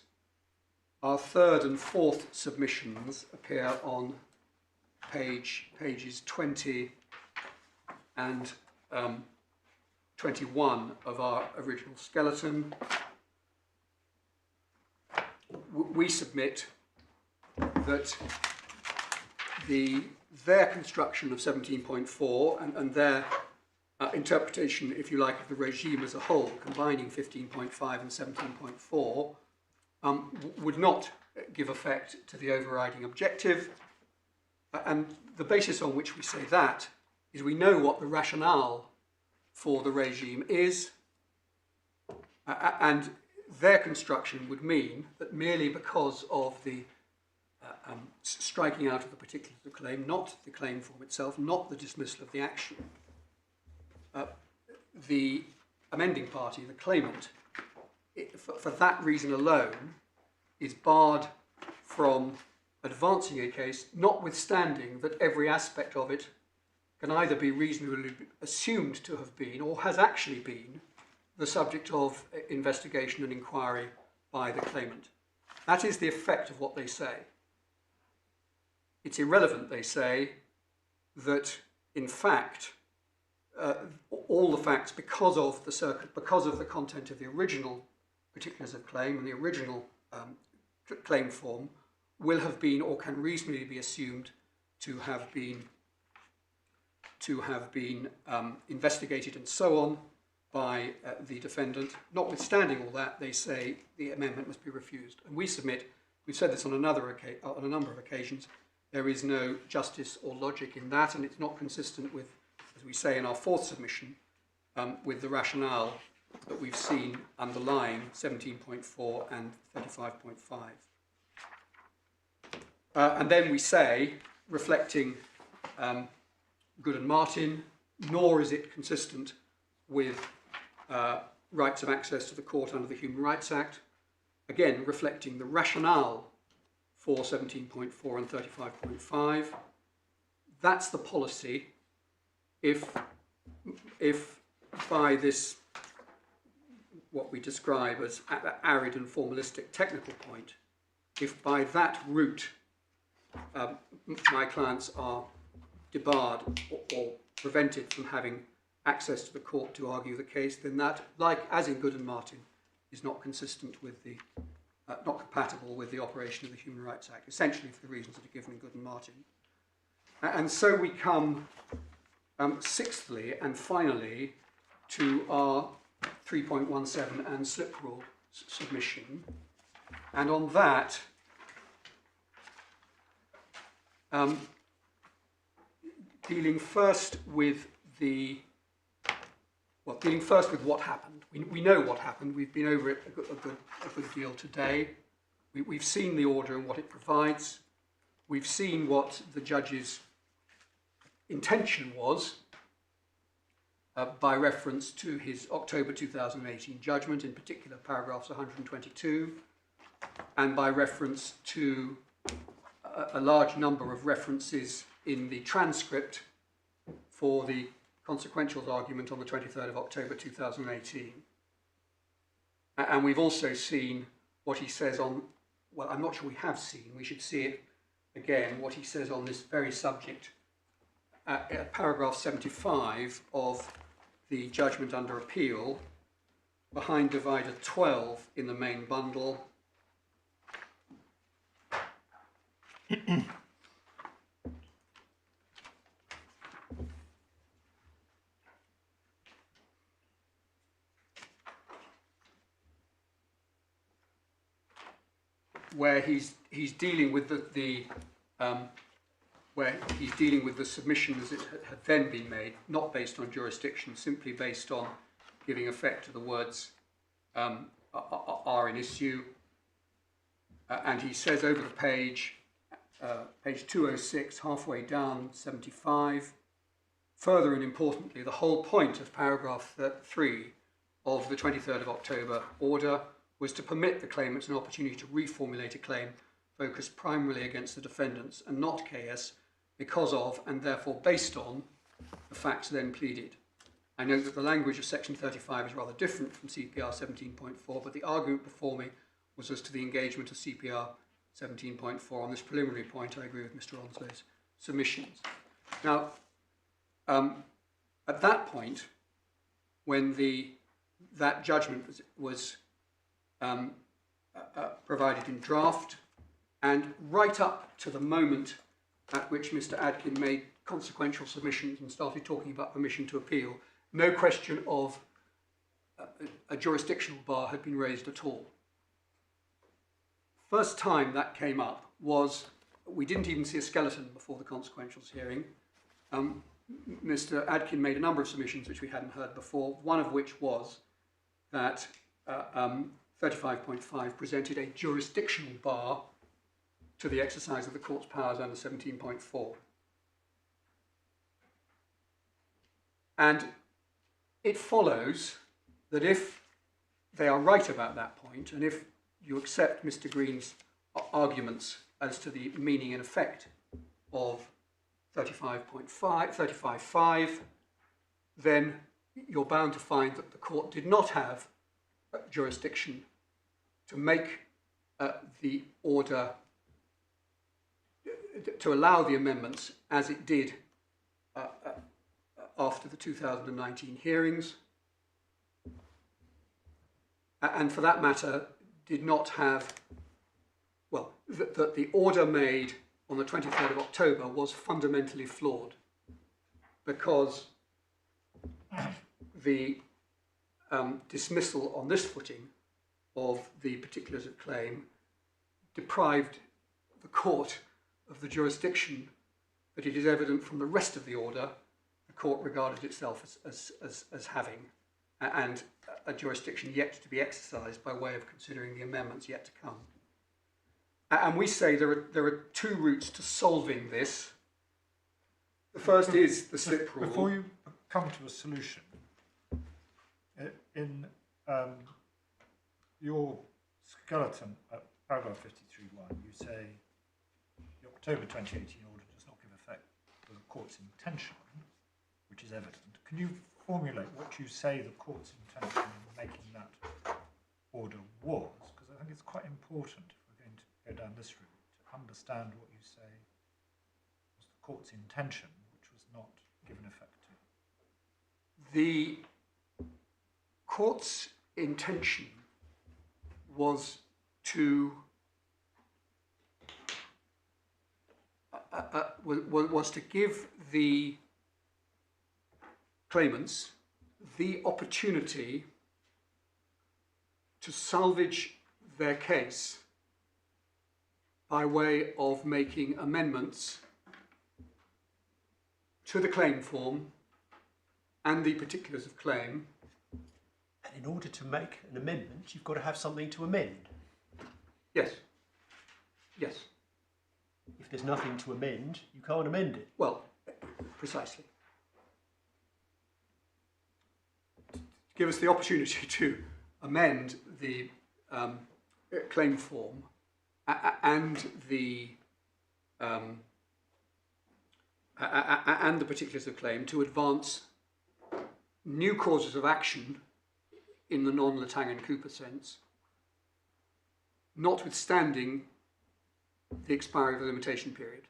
our third and fourth submissions appear on pages 20 and 21 of our original skeleton. We submit that their construction of 17.4 and their interpretation, if you like, of the regime as a whole, combining 15.5 and 17.4, would not give effect to the overriding objective. And the basis on which we say that is we know what the rationale for the regime is, and their construction would mean that merely because of the striking out of the particular claim, not the claim form itself, not the dismissal of the action, the amending party, the claimant, for that reason alone, is barred from advancing a case, notwithstanding that every aspect of it can either be reasonably assumed to have been or has actually been the subject of investigation and inquiry by the claimant. That is the effect of what they say. It's irrelevant, they say, that in fact all the facts, because of the content of the original particulars of claim and the original claim form, will have been or can reasonably be assumed to have been investigated and so on by the defendant. Notwithstanding all that, they say the amendment must be refused. And we submit, we've said this on a number of occasions, there is no justice or logic in that, and it's not consistent with, as we say in our fourth submission, with the rationale that we've seen underlying 17.4 and 35.5. And then we say, reflecting Good and Martin, nor is it consistent with rights of access to the court under the Human Rights Act, again reflecting the rationale for 17.4 and 35.5. That's the policy if by this, what we describe as arid and formalistic technical point, if by that route my clients are debarred or prevented from having access to the court to argue the case, then that, like as in Good and Martin, is not consistent with the, not compatible with the operation of the Human Rights Act, essentially for the reasons that are given in Good and Martin. And so we come, sixthly and finally, to our 3.17 and slip rule submission. And on that, dealing first with what happened. We know what happened. We've been over it a good deal today. We've seen the order and what it provides. We've seen what the judge's intention was by reference to his October 2018 judgment, in particular paragraphs 122, and by reference to a large number of references in the transcript for the consequentials argument on the 23rd of October 2018. And we've also seen what he says on, well, I'm not sure we have seen, we should see it again, what he says on this very subject at paragraph 75 of the judgment under appeal, behind divider 12 in the main bundle. Where he's dealing with where he's dealing with the submission as it had then been made, not based on jurisdiction, simply based on giving effect to the words are in issue. And he says over the page, page 206, halfway down, 75, further and importantly, the whole point of paragraph 3 of the 23rd of October order was to permit the claimants an opportunity to reformulate a claim focused primarily against the defendants and not KS because of, and therefore based on, the facts then pleaded. I note that the language of section 35 is rather different from CPR 17.4, but the argument before me was as to the engagement of CPR 17.4. On this preliminary point, I agree with Mr. Onslow's submissions. Now, at that point, when that judgment was provided in draft, and right up to the moment at which Mr. Adkin made consequential submissions and started talking about permission to appeal, no question of a jurisdictional bar had been raised at all. First time that came up was, we didn't even see a skeleton before the consequentials hearing. Mr. Adkin made a number of submissions which we hadn't heard before, one of which was that 35.5 presented a jurisdictional bar to the exercise of the court's powers under 17.4. And it follows that if they are right about that point, and if you accept Mr. Green's arguments as to the meaning and effect of 35.5, then you're bound to find that the court did not have jurisdiction to make the order, to allow the amendments as it did after the 2019 hearings, and for that matter did not have, well, that the order made on the 23rd of October was fundamentally flawed, because the dismissal on this footing of the particulars of claim deprived the court of the jurisdiction that it is evident from the rest of the order the court regarded itself as having, and a jurisdiction yet to be exercised by way of considering the amendments yet to come. And we say there are two routes to solving this. The first is the slip rule. Before you come to a solution, in your skeleton at paragraph 53.1, you say the October 2018 order does not give effect to the court's intention, which is evident. Can you formulate what you say the court's intention in making that order was? Because I think it's quite important, if we're going to go down this route, to understand what you say was the court's intention, which was not given effect to. The court's intention was to give the claimants the opportunity to salvage their case by way of making amendments to the claim form and the particulars of claim. And in order to make an amendment, you've got to have something to amend. Yes. Yes. If there's nothing to amend, you can't amend it. Well, precisely. Give us the opportunity to amend the claim form and the particulars of claim to advance new causes of action in the non-Latang-Cooper sense, notwithstanding the expiry of the limitation period.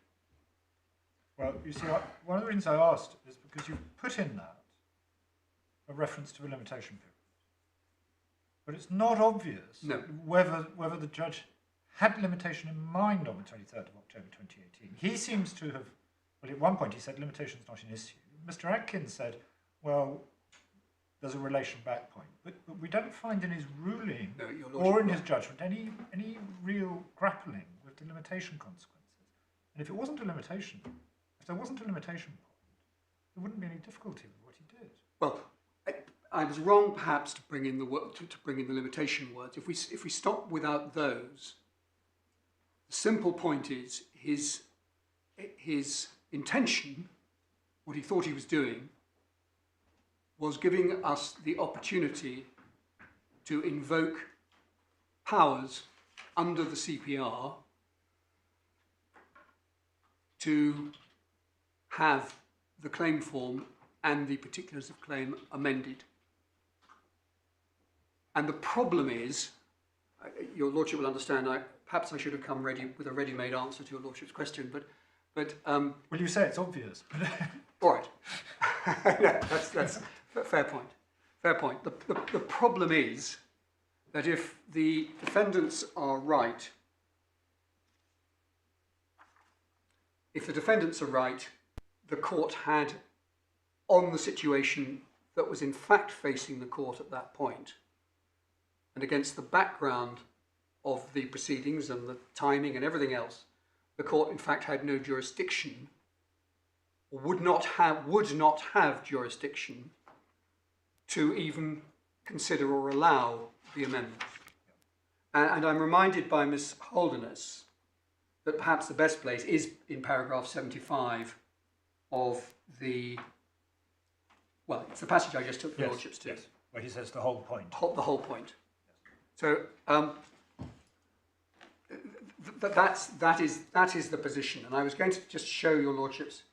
Well, you see, one of the reasons I asked is because you've put in that a reference to a limitation period. But it's not obvious whether the judge had limitation in mind on the 23rd of October 2018. He seems to have, well, at one point he said limitation's not an issue. Mr. Atkins said, well, there's a relation back point. But we don't find in his ruling or in his judgment any real grappling with the limitation consequences. And if it wasn't a limitation, if there wasn't a limitation point, there wouldn't be any difficulty with what he did. Well, I was wrong perhaps to bring in the limitation words. If we stop without those, the simple point is his intention, what he thought he was doing, was giving us the opportunity to invoke powers under the CPR to have the claim form and the particulars of claim amended. And the problem is, your Lordship will understand, perhaps I should have come ready with a ready-made answer to your Lordship's question, but well, you say it's obvious. All right. No, that's fair point. Fair point. The problem is that if the defendants are right, the court had, on the situation that was in fact facing the court at that point, and against the background of the proceedings and the timing and everything else, the court in fact had no jurisdiction, or would not have jurisdiction to even consider or allow the amendment. And I'm reminded by Ms. Holderness that perhaps the best place is in paragraph 75 of the, well, it's the passage I just took the Lordship's to. Yes, where he says the whole point. The whole point. So that is the position. And I was going to just show your Lordships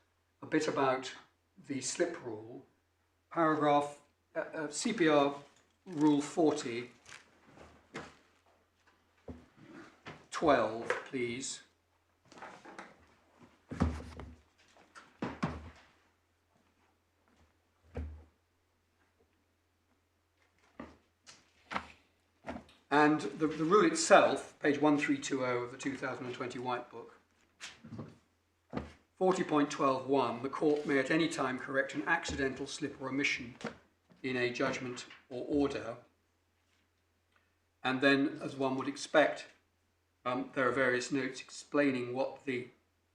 a bit about the slip rule. Paragraph CPR Rule 40, 12, please. And the rule itself, page 1320 of the 2020 White Book, 40.12.1, the court may at any time correct an accidental slip or omission in a judgment or order. And then, as one would expect, there are various notes explaining what the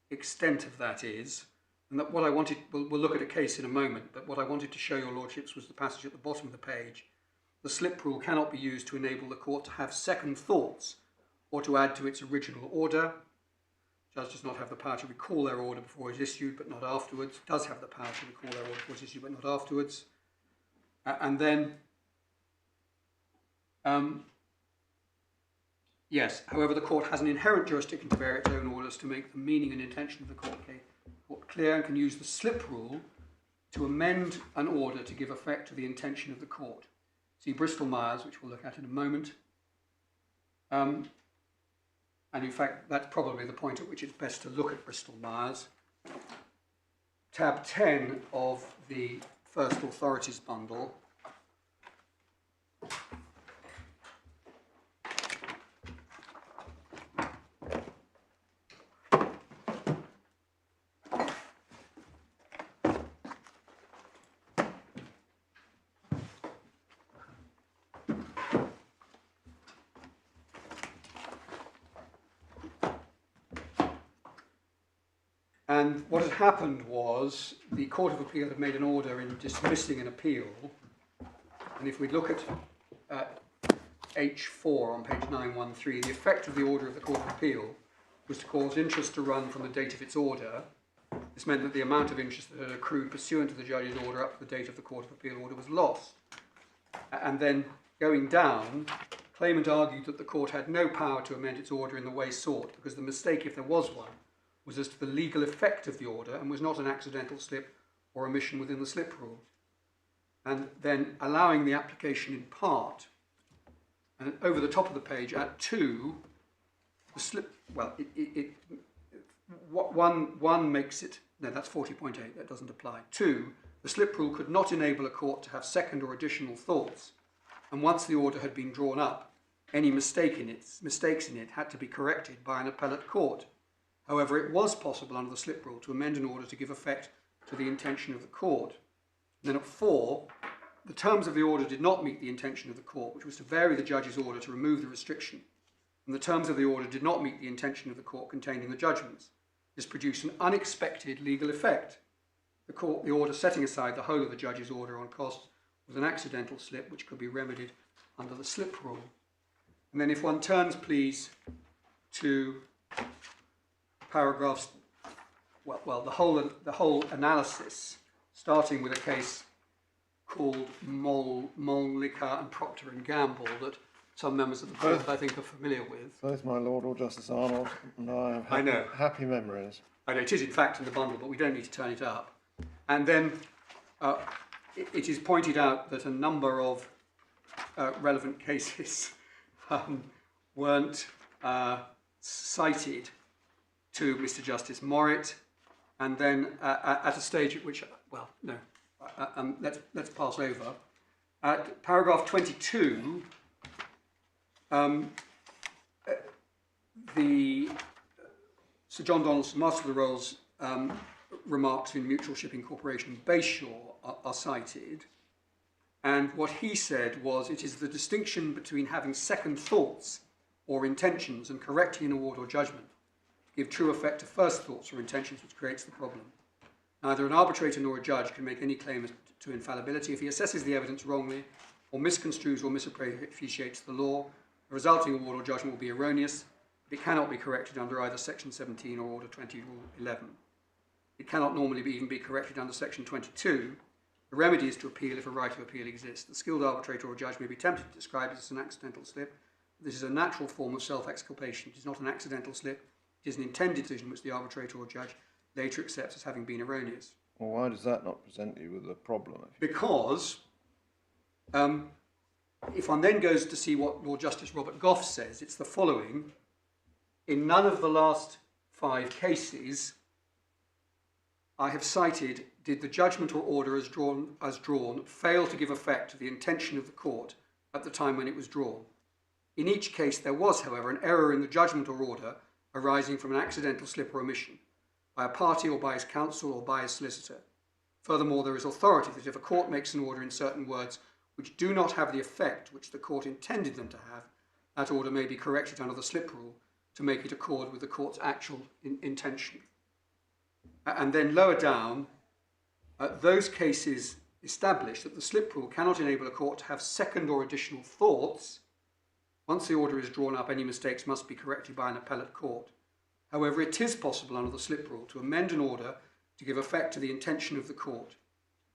extent of that is. And that what I wanted, we'll look at a case in a moment, but what I wanted to show your lordships was the passage at the bottom of the page. The slip rule cannot be used to enable the court to have second thoughts or to add to its original order. Judge does not have the power to recall their order before it is issued, but not afterwards. Does have the power to recall their order before it is issued, but not afterwards. And then, yes, however, the court has an inherent jurisdiction to bear its own orders to make the meaning and intention of the court clear, and can use the slip rule to amend an order to give effect to the intention of the court. See Bristol-Myers, which we'll look at in a moment. And in fact, that's probably the point at which it's best to look at Bristol-Myers. Tab 10 of the First Authorities bundle. And what had happened was the Court of Appeal had made an order in dismissing an appeal. And if we look at H4 on page 913, the effect of the order of the Court of Appeal was to cause interest to run from the date of its order. This meant that the amount of interest that had accrued pursuant to the judge's order up to the date of the Court of Appeal order was lost. And then going down, claimant argued that the court had no power to amend its order in the way sought because the mistake, if there was one, was as to the legal effect of the order and was not an accidental slip or omission within the slip rule. And then allowing the application in part, and over the top of the page at 2, the slip, well, one makes it, no, that's 40.8, that doesn't apply. 2, the slip rule could not enable a court to have second or additional thoughts, and once the order had been drawn up, any mistakes in it had to be corrected by an appellate court. However, it was possible under the slip rule to amend an order to give effect to the intention of the court. And then at 4, the terms of the order did not meet the intention of the court, which was to vary the judge's order to remove the restriction. And the terms of the order did not meet the intention of the court contained in the judgments. This produced an unexpected legal effect. The order setting aside the whole of the judge's order on costs was an accidental slip which could be remedied under the slip rule. And then if one turns, please, to paragraphs, the whole analysis, starting with a case called Mollica and Procter and Gamble that some members of the court, I think, are familiar with. Both my Lord or Justice Arnold and I have happy memories. I know, it is in fact in the bundle, but we don't need to turn it up. And then it is pointed out that a number of relevant cases weren't cited to Mr. Justice Morritt, and then at a stage at which, well, no, let's pass over. At paragraph 22, the Sir John Donaldson, Master of the Rolls, remarks in Mutual Shipping Corporation Bayshore are cited, and what he said was, it is the distinction between having second thoughts or intentions and correcting an award or judgment to give true effect to first thoughts or intentions which creates the problem. Neither an arbitrator nor a judge can make any claim to infallibility if he assesses the evidence wrongly or misconstrues or misappreciates the law. The resulting award or judgment will be erroneous, but it cannot be corrected under either Section 17 or Order 20, Rule 11. It cannot normally even be corrected under Section 22. The remedy is to appeal if a right of appeal exists. The skilled arbitrator or judge may be tempted to describe it as an accidental slip. This is a natural form of self-exculpation. It is not an accidental slip. It is an intended decision which the arbitrator or judge later accepts as having been erroneous. Well, why does that not present you with a problem? Because if one then goes to see what Lord Justice Robert Goff says, it's the following. In none of the last 5 cases I have cited did the judgment or order as drawn fail to give effect to the intention of the court at the time when it was drawn. In each case, there was, however, an error in the judgment or order arising from an accidental slip or omission by a party or by his counsel or by his solicitor. Furthermore, there is authority that if a court makes an order in certain words which do not have the effect which the court intended them to have, that order may be corrected under the slip rule to make it accord with the court's actual intention. And then lower down, those cases establish that the slip rule cannot enable a court to have second or additional thoughts. Once the order is drawn up, any mistakes must be corrected by an appellate court. However, it is possible under the slip rule to amend an order to give effect to the intention of the court.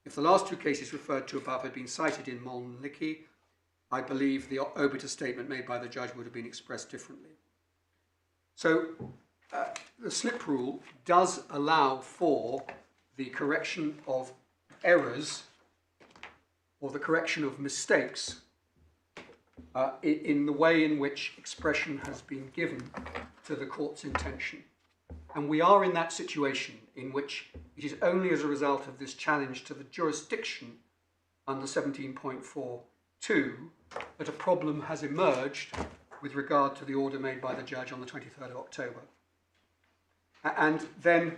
If the last two cases referred to above had been cited in Nugee, I believe the obiter statement made by the judge would have been expressed differently. So the slip rule does allow for the correction of errors or the correction of mistakes in the way in which expression has been given to the court's intention. And we are in that situation in which it is only as a result of this challenge to the jurisdiction under 17.42 that a problem has emerged with regard to the order made by the judge on the 23rd of October. And then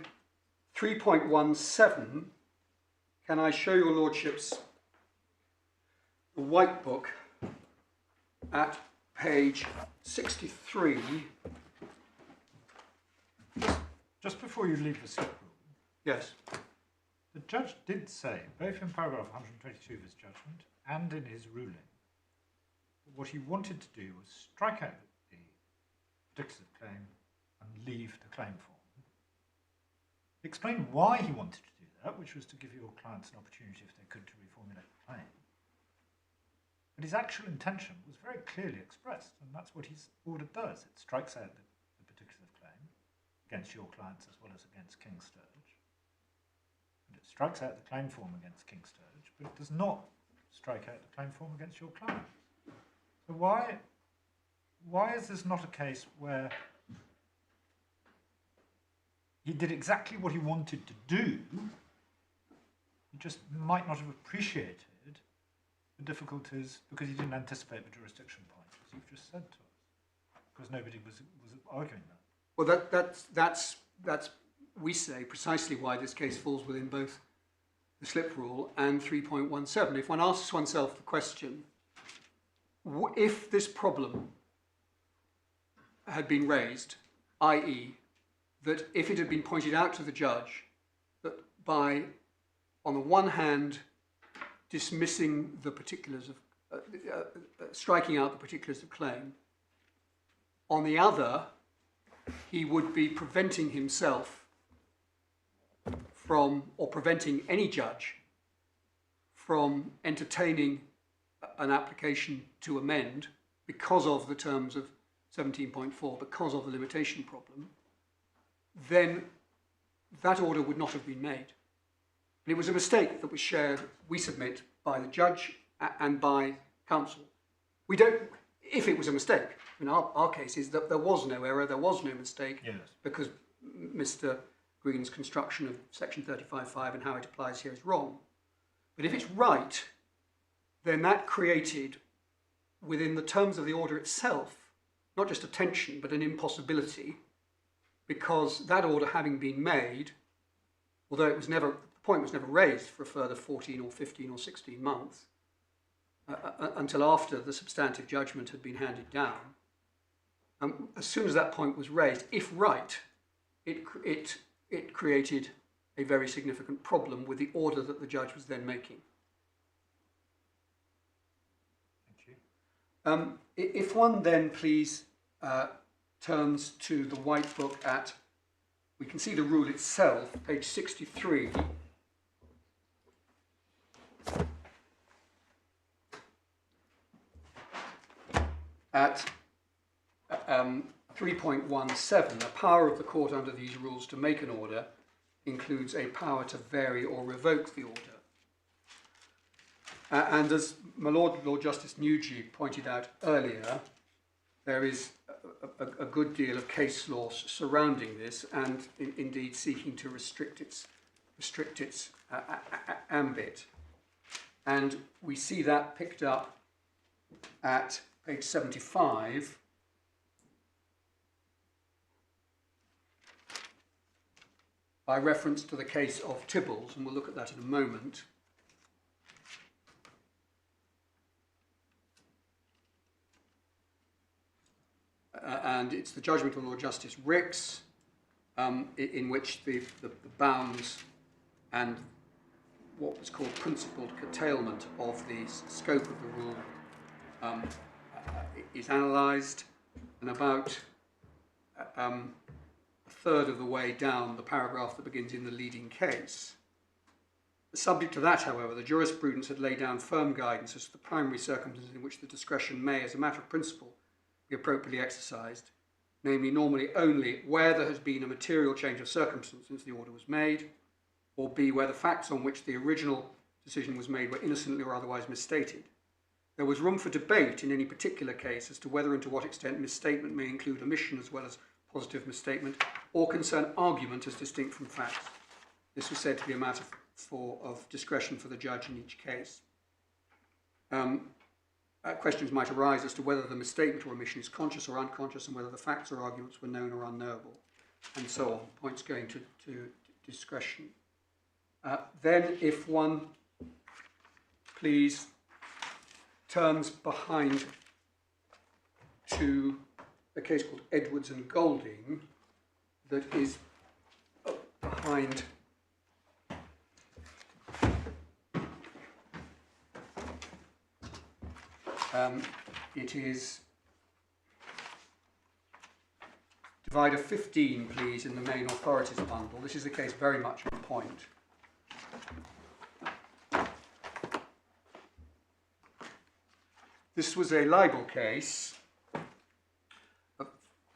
3.17, can I show your lordships the white book at page 63. Just before you leave the slip rule, Yes. the judge did say, both in paragraph 122 of his judgment and in his ruling, that what he wanted to do was strike out the particulars of claim and leave the claim form. He explained why he wanted to do that, which was to give your clients an opportunity, if they could, to reformulate the claim. But his actual intention was very clearly expressed, and that's what his order does. It strikes out the particulars of claim against your clients as well as against King Sturge. And it strikes out the claim form against King Sturge, but it does not strike out the claim form against your clients. So why is this not a case where he did exactly what he wanted to do, he just might not have appreciated the difficulties because he didn't anticipate the jurisdiction point, as you've just said to us, because nobody was arguing that. Well, that's we say precisely why this case falls within both the slip rule and 3.17. If one asks oneself the question, if this problem had been raised, i.e., that if it had been pointed out to the judge that by, on the one hand, dismissing the particulars of, striking out the particulars of claim, on the other, he would be preventing himself from, or preventing any judge from entertaining an application to amend because of the terms of 17.4, because of the limitation problem, then that order would not have been made. And it was a mistake that was shared, we submit, by the judge and by counsel. We don't, if it was a mistake, in our case is that there was no error, there was no mistake, Yes. because Mr. Green's construction of section 35.5 and how it applies here is wrong. But if it's right, then that created, within the terms of the order itself, not just a tension, but an impossibility, because that order having been made, although it was never, the point was never raised for a further 14 or 15 or 16 months, until after the substantive judgment had been handed down. As soon as that point was raised, if right, it created a very significant problem with the order that the judge was then making. Thank you. If one then, please, turns to the white book at, we can see the rule itself, page 63. At 3.17, the power of the court under these rules to make an order includes a power to vary or revoke the order. And as my Lord Justice Nugee pointed out earlier, there is a good deal of case law surrounding this, and indeed seeking to restrict its ambit. And we see that picked up at page 75, by reference to the case of Tibbles, and we'll look at that in a moment. And it's the judgment of Lord Justice Ricks, in which the bounds and what was called principled curtailment of the scope of the rule is analysed, and about a third of the way down the paragraph that begins in the leading case. Subject to that, however, the jurisprudence had laid down firm guidance as to the primary circumstances in which the discretion may, as a matter of principle, be appropriately exercised, namely normally only where there has been a material change of circumstance since the order was made, or B, where the facts on which the original decision was made were innocently or otherwise misstated. There was room for debate in any particular case as to whether and to what extent misstatement may include omission as well as positive misstatement, or concern argument as distinct from facts. This was said to be a matter of discretion for the judge in each case. Questions might arise as to whether the misstatement or omission is conscious or unconscious, and whether the facts or arguments were known or unknowable, and so on. Points going to discretion. Then, if one, please, turns behind to a case called Edwards and Golding, that is behind it is divider 15, please, in the main authorities bundle. This is a case very much on point. This was a libel case.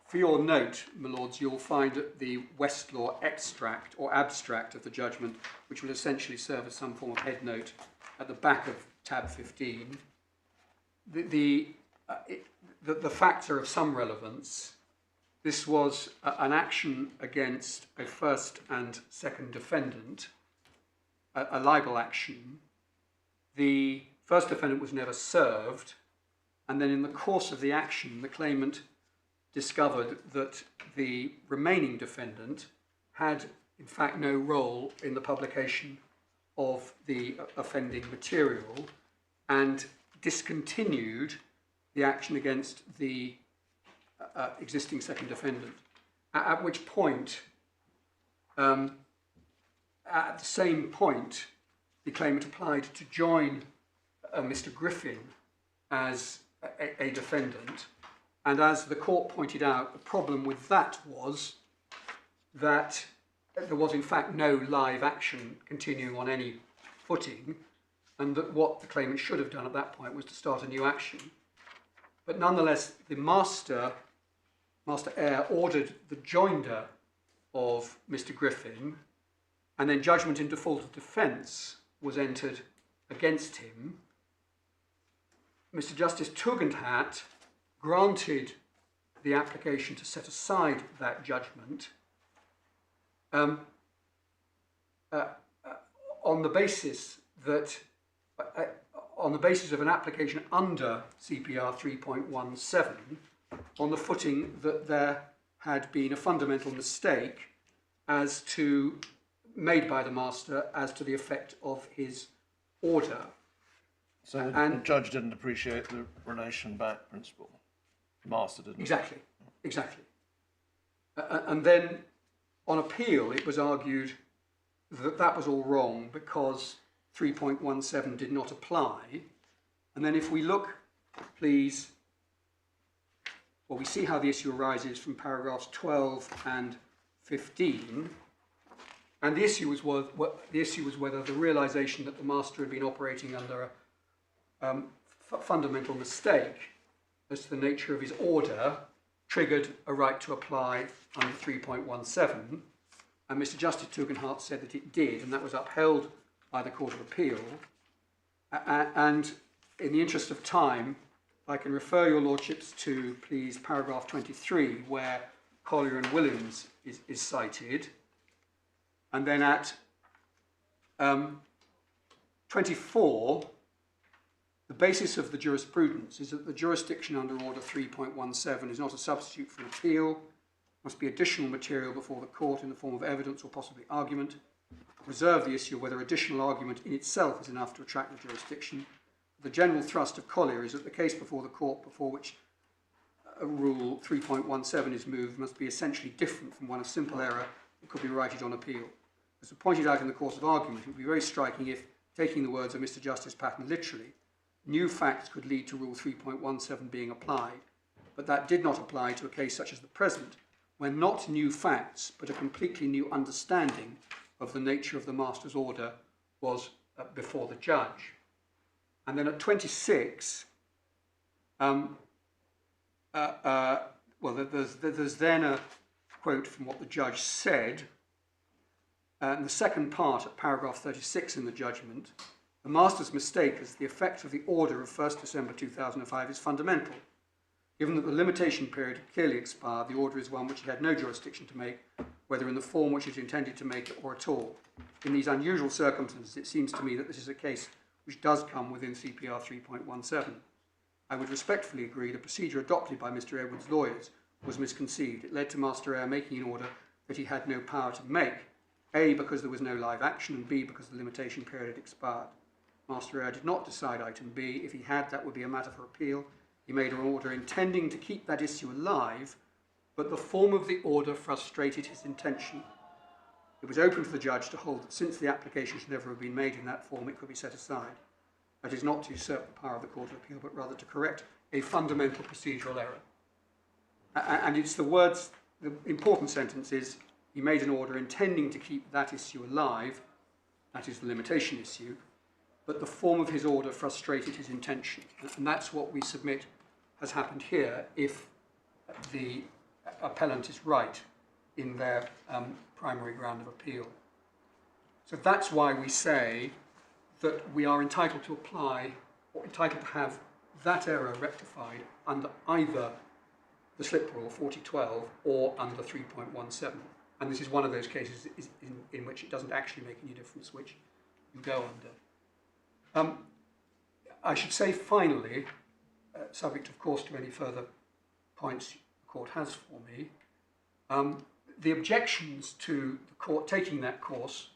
For your note, my lords, you'll find the Westlaw extract or abstract of the judgment, which will essentially serve as some form of head note at the back of tab 15. The facts are of some relevance. This was an action against a first and second defendant, a libel action. The first defendant was never served, and then in the course of the action, the claimant discovered that the remaining defendant had, in fact, no role in the publication of the offending material, and discontinued the action against the existing second defendant. At which point, at the same point, the claimant applied to join Mr. Griffin as a defendant. And as the court pointed out, the problem with that was that there was in fact no live action continuing on any footing, and that what the claimant should have done at that point was to start a new action. But nonetheless, the Master Heir ordered the joinder of Mr. Griffin, and then judgment in default of defence was entered against him. Mr. Justice Tugendhat granted the application to set aside that judgment on the basis of an application under CPR 3.17, on the footing that there had been a fundamental mistake made by the Master as to the effect of his order. So the judge didn't appreciate the relation back principle. The Master didn't. Exactly. And then on appeal, it was argued that that was all wrong because 3.17 did not apply. And then if we look, please, well, we see how the issue arises from paragraphs 12 and 15. And the issue was whether the realisation that the Master had been operating under a fundamental mistake as to the nature of his order triggered a right to apply under 3.17. And Mr. Justice Tugendhat said that it did, and that was upheld by the Court of Appeal. And in the interest of time, I can refer your lordships to, please, paragraph 23, where Collier and Williams is cited. And then at 24, The basis of the jurisprudence is that the jurisdiction under Order 3.17 is not a substitute for an appeal, must be additional material before the court in the form of evidence or possibly argument, reserve the issue of whether additional argument in itself is enough to attract the jurisdiction. The general thrust of Collier is that the case before the court before which Rule 3.17 is moved must be essentially different from one of simple error that could be righted on appeal. As pointed out in the course of argument, it would be very striking if, taking the words of Mr. Justice Patton literally, new facts could lead to Rule 3.17 being applied, but that did not apply to a case such as the present, where not new facts, but a completely new understanding of the nature of the Master's order was before the judge. And then at 26, there's then a quote from what the judge said, and the second part at paragraph 36 in the judgment, the Master's mistake as the effect of the order of 1st December 2005 is fundamental. Given that the limitation period had clearly expired, the order is one which he had no jurisdiction to make, whether in the form which it intended to make it or at all. In these unusual circumstances, it seems to me that this is a case which does come within CPR 3.17. I would respectfully agree the procedure adopted by Mr. Edwards' lawyers was misconceived. It led to Master Eyre making an order that he had no power to make, A, because there was no live action, and B, because the limitation period had expired. Master Eyre did not decide item B. If he had, that would be a matter for appeal. He made an order intending to keep that issue alive, but the form of the order frustrated his intention. It was open to the judge to hold that since the application should never have been made in that form, it could be set aside. That is not to usurp the power of the Court of Appeal, but rather to correct a fundamental procedural error. And it's the words, the important sentence is, he made an order intending to keep that issue alive, that is the limitation issue, but the form of his order frustrated his intention. And that's what we submit has happened here if the appellant is right in their primary ground of appeal. So that's why we say that we are entitled to apply or entitled to have that error rectified under either the slip rule 4012 or under 3.17. And this is one of those cases in which it doesn't actually make any difference which you go under. I should say finally, subject of course to any further points the court has for me, the objections to the court taking that course,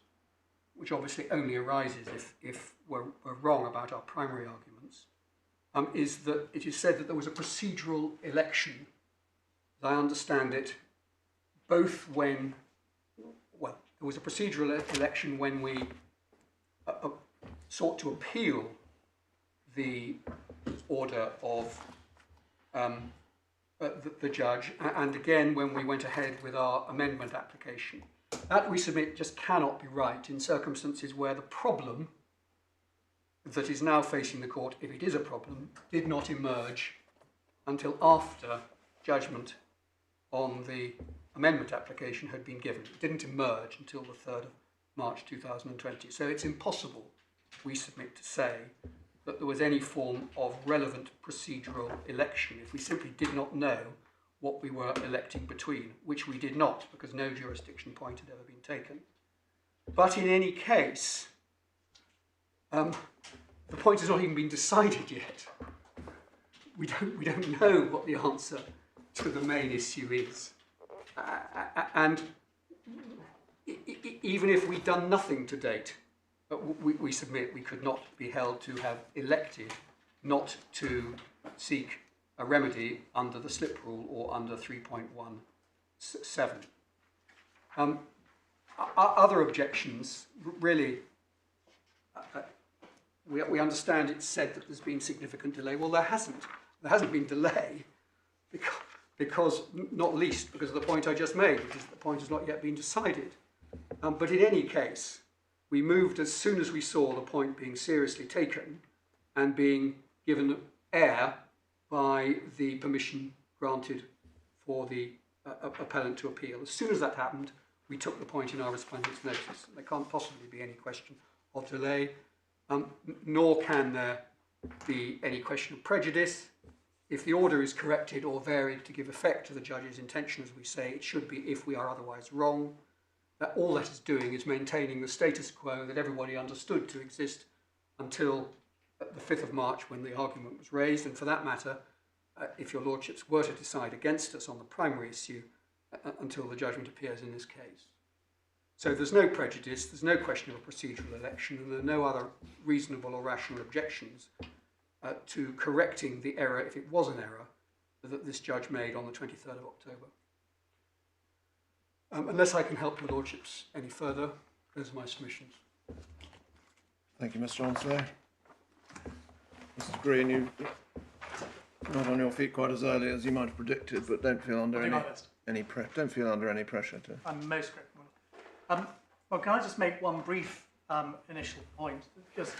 which obviously only arises if we're wrong about our primary arguments, is that it is said that there was a procedural election, as I understand it, both when, well, there was a procedural election when we sought to appeal the order of the judge, and again when we went ahead with our amendment application. That, we submit, just cannot be right in circumstances where the problem that is now facing the court, if it is a problem, did not emerge until after judgment on the amendment application had been given. It didn't emerge until the 3rd of March 2020. So it's impossible, we submit, to say that there was any form of relevant procedural election if we simply did not know what we were electing between, which we did not, because no jurisdiction point had ever been taken. But in any case, the point has not even been decided yet. We don't know what the answer to the main issue is. And even if we'd done nothing to date, we submit we could not be held to have elected not to seek a remedy under the slip rule or under 3.17. Other objections, really, we understand it's said that there's been significant delay. Well, there hasn't. There hasn't been delay because not least because of the point I just made, which is that the point has not yet been decided. But in any case, we moved as soon as we saw the point being seriously taken and being given air by the permission granted for the appellant to appeal. As soon as that happened, we took the point in our respondent's notice. There can't possibly be any question of delay, nor can there be any question of prejudice. If the order is corrected or varied to give effect to the judge's intention, as we say, it should be if we are otherwise wrong. That all that is doing is maintaining the status quo that everybody understood to exist until at the 5th of March when the argument was raised, and for that matter, if your lordships were to decide against us on the primary issue until the judgment appears in this case. So there's no prejudice, there's no question of a procedural election, and there are no other reasonable or rational objections to correcting the error, if it was an error, that this judge made on the 23rd of October. Unless I can help your lordships any further, those are my submissions. Thank you, Mr. Chancellor. Mr. Green, you're not on your feet quite as early as you might have predicted, but don't feel under any pressure to. I'm most grateful. Well, can I just make one brief initial point, just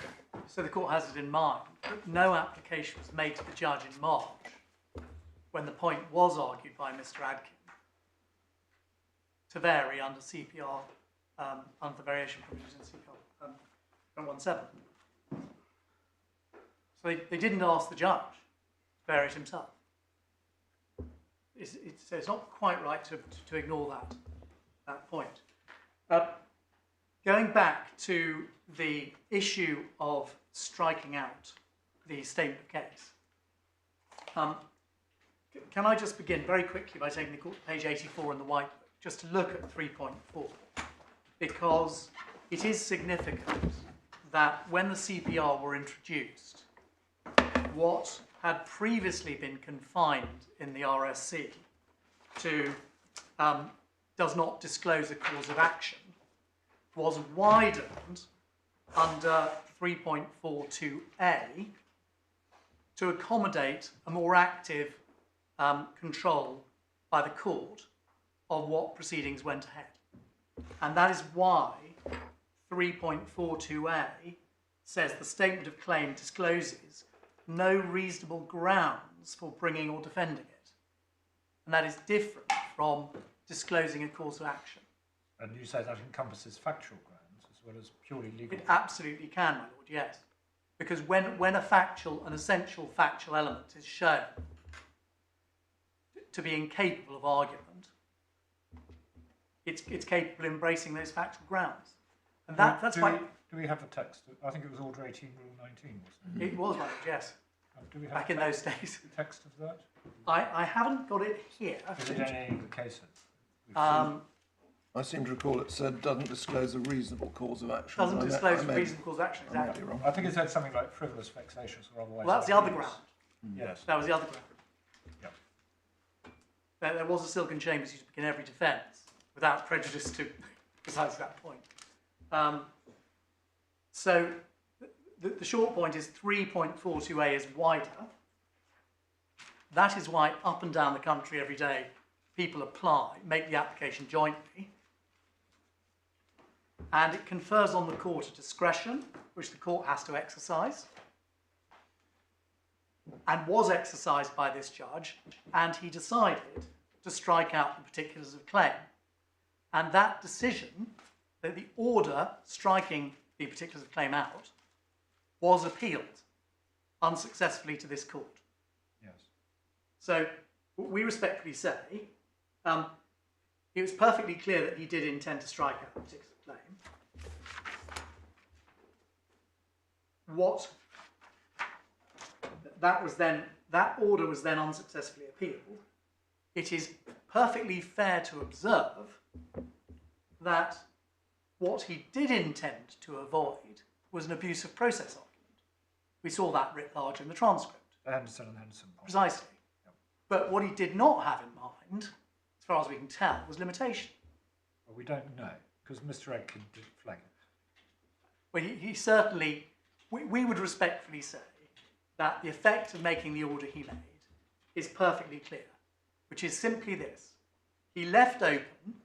so the court has it in mind, that no application was made to the judge in March when the point was argued by Mr. Adkin to vary under CPR, under the variation provisions in CPR 117. So they didn't ask the judge to vary it himself. So it's not quite right to ignore that point. Going back to the issue of striking out the statement of case, can I just begin very quickly by taking the page 84 in the white book, just to look at 3.4, because it is significant that when the CPR were introduced, what had previously been confined in the RSC to does not disclose a cause of action was widened under 3.42a to accommodate a more active control by the court of what proceedings went ahead. And that is why 3.42a says the statement of claim discloses no reasonable grounds for bringing or defending it. And that is different from disclosing a cause of action. And you say that encompasses factual grounds as well as purely legal? It absolutely can, my lord, yes. Because when an essential factual element is shown to be incapable of argument, it's capable of embracing those factual grounds. And that's why... Do we have the text? I think it was Order 18, Rule 19, wasn't it? It was, my lord, yes. Do we have back in those days. The text of that? I haven't got it here. Is it in any of the cases? I seem to recall it said doesn't disclose a reasonable cause of action. Doesn't disclose a reasonable cause of action, exactly. Wrong. I think it said something like frivolous, vexatious, or otherwise. Well, that's the other ground. Yes. That was the other ground. Yep. There was a silken chambers used to begin every defence without prejudice to precisely that point. So the short point is 3.42a is wider. That is why up and down the country every day people apply, make the application jointly. And it confers on the court a discretion, which the court has to exercise, and was exercised by this judge, and he decided to strike out the particulars of claim. And that decision, that the order striking the particulars of claim out, was appealed unsuccessfully to this court. Yes. So we respectfully say it was perfectly clear that he did intend to strike out the particular claim. That order was then unsuccessfully appealed. It is perfectly fair to observe that what he did intend to avoid was an abuse of process argument. We saw that writ large in the transcript. The Henderson and Henderson point. Precisely. Yep. But what he did not have in mind, as far as we can tell, was limitation. Well, we don't know, because Mr. Edkin did flag it. Well, he certainly, we would respectfully say that the effect of making the order he made is perfectly clear, which is simply this. He left open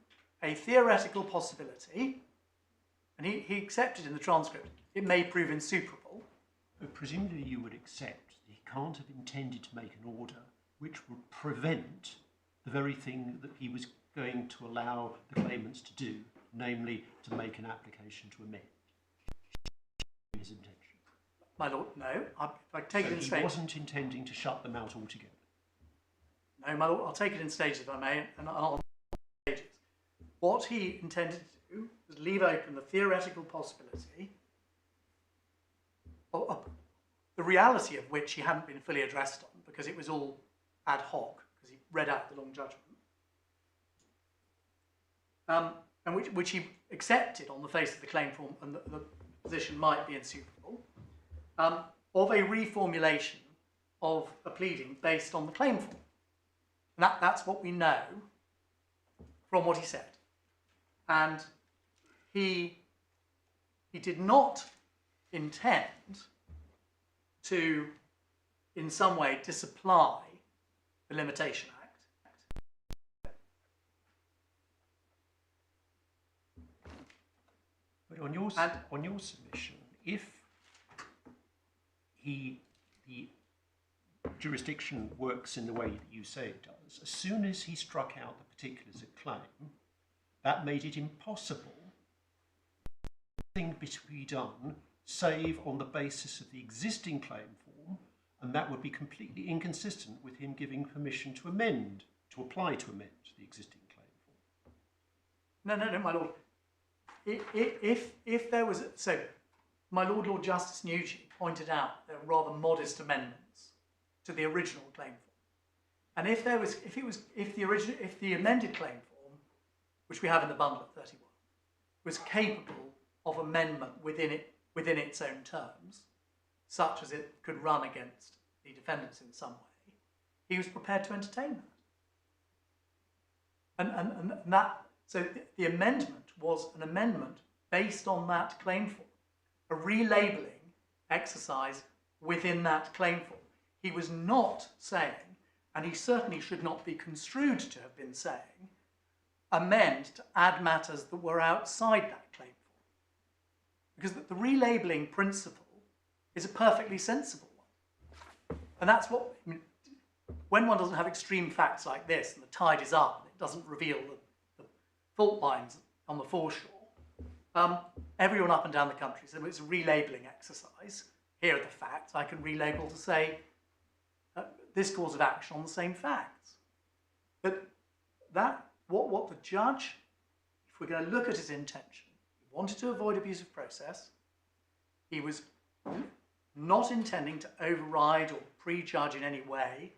a theoretical possibility, and he accepted in the transcript, it may prove insuperable. But presumably you would accept that he can't have intended to make an order which would prevent the very thing that he was going to allow the claimants to do, namely to make an application to amend. His intention. My lord, no. I take it in He stages. wasn't intending to shut them out altogether. No, my lord, I'll take it in stages if I may, and I'll stages. What he intended to do was leave open the theoretical possibility the reality of which he hadn't been fully addressed on because it was all ad hoc, because he read out the long judgment, and which he accepted on the face of the claim form, and the position might be insuperable, of a reformulation of a pleading based on the claim form. And that's what we know from what he said. And he did not intend to, in some way, disapply the Limitation Act. But on your submission, if the jurisdiction works in the way that you say it does, as soon as he struck out the particulars of claim, that made it impossible for anything to be done save on the basis of the existing claim form, and that would be completely inconsistent with him giving permission to amend, to apply to amend the existing claim form. No, my lord. If there was, so my Lord Justice Nugee pointed out there were rather modest amendments to the original claim form, and if the amended claim form, which we have in the bundle at 31, was capable of amendment within its own terms, such as it could run against the defendants in some way, he was prepared to entertain that. And that, so the amendment was an amendment based on that claim form, a relabeling exercise within that claim form. He was not saying, and he certainly should not be construed to have been saying, amend to add matters that were outside that claim form. Because the relabeling principle is a perfectly sensible one. And that's what, I mean, when one doesn't have extreme facts like this and the tide is up and it doesn't reveal the fault lines on the foreshore, everyone up and down the country said, well, it's a relabeling exercise. Here are the facts. I can relabel to say this cause of action on the same facts. But what the judge, if we're going to look at his intention, he wanted to avoid abuse of process. He was not intending to override or prejudge in any way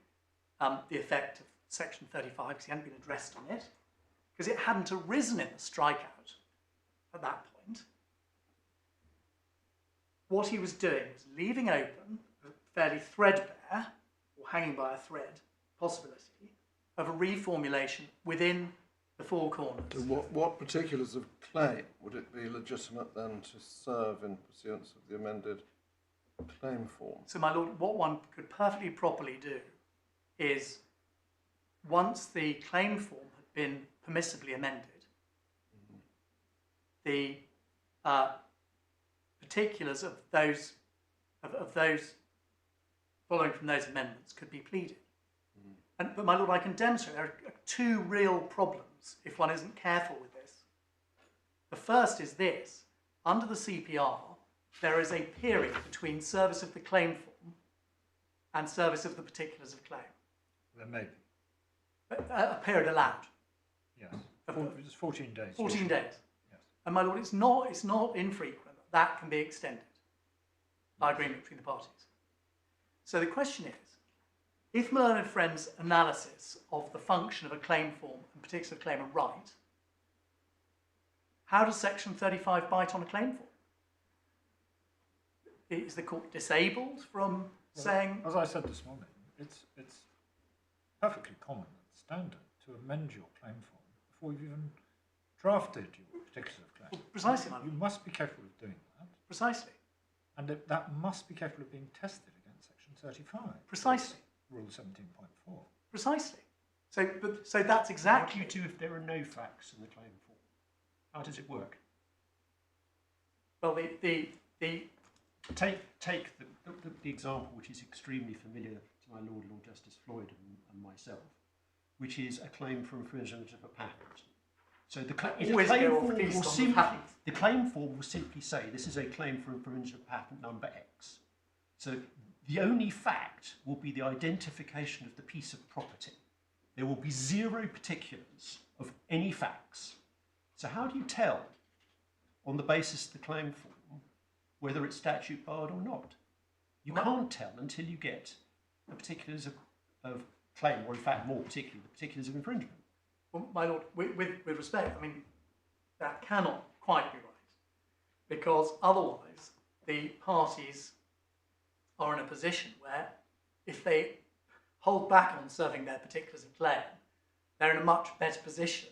the effect of Section 35, because he hadn't been addressed on it, because it hadn't arisen in the strikeout at that point. What he was doing was leaving open a fairly threadbare, or hanging by a thread, possibility of a reformulation within the four corners. So what particulars of claim would it be legitimate then to serve in pursuance of the amended claim form? So, my lord, what one could perfectly properly do is, once the claim form had been permissibly amended, the particulars of those following from those amendments could be pleaded. But my lord, I can demonstrate there are two real problems if one isn't careful with this. The first is this: under the CPR, there is a period between service of the claim form and service of the particulars of claim. There may be. A period allowed. Yes. It's 14 days. 14 days. Yes. And my lord, it's not infrequent that can be extended by agreement between the parties. So the question is, if my learned friend's analysis of the function of a claim form and particulars of claim are right, how does Section 35 bite on a claim form? Is the court disabled from saying... As I said this morning, it's perfectly common and standard to amend your claim form before you've even drafted your particulars of claim. Well, precisely, my lord. You must be capable of doing that. Precisely. And that must be capable of being tested against Section 35. Precisely. Rule 17.4. Precisely. So that's exactly... What do you do if there are no facts in the claim form? How does it work? Well, the Take the example which is extremely familiar to my Lord Justice Floyd and myself, which is a claim for infringement of a patent. So the claim form will simply say this is a claim for infringement of patent number X. So the only fact will be the identification of the piece of property. There will be zero particulars of any facts. So how do you tell, on the basis of the claim form, whether it's statute barred or not? You can't tell until you get the particulars of claim, or in fact, more particularly, the particulars of infringement. Well, my lord, with respect, I mean, that cannot quite be right, because otherwise the parties are in a position where if they hold back on serving their particulars of claim, they're in a much better position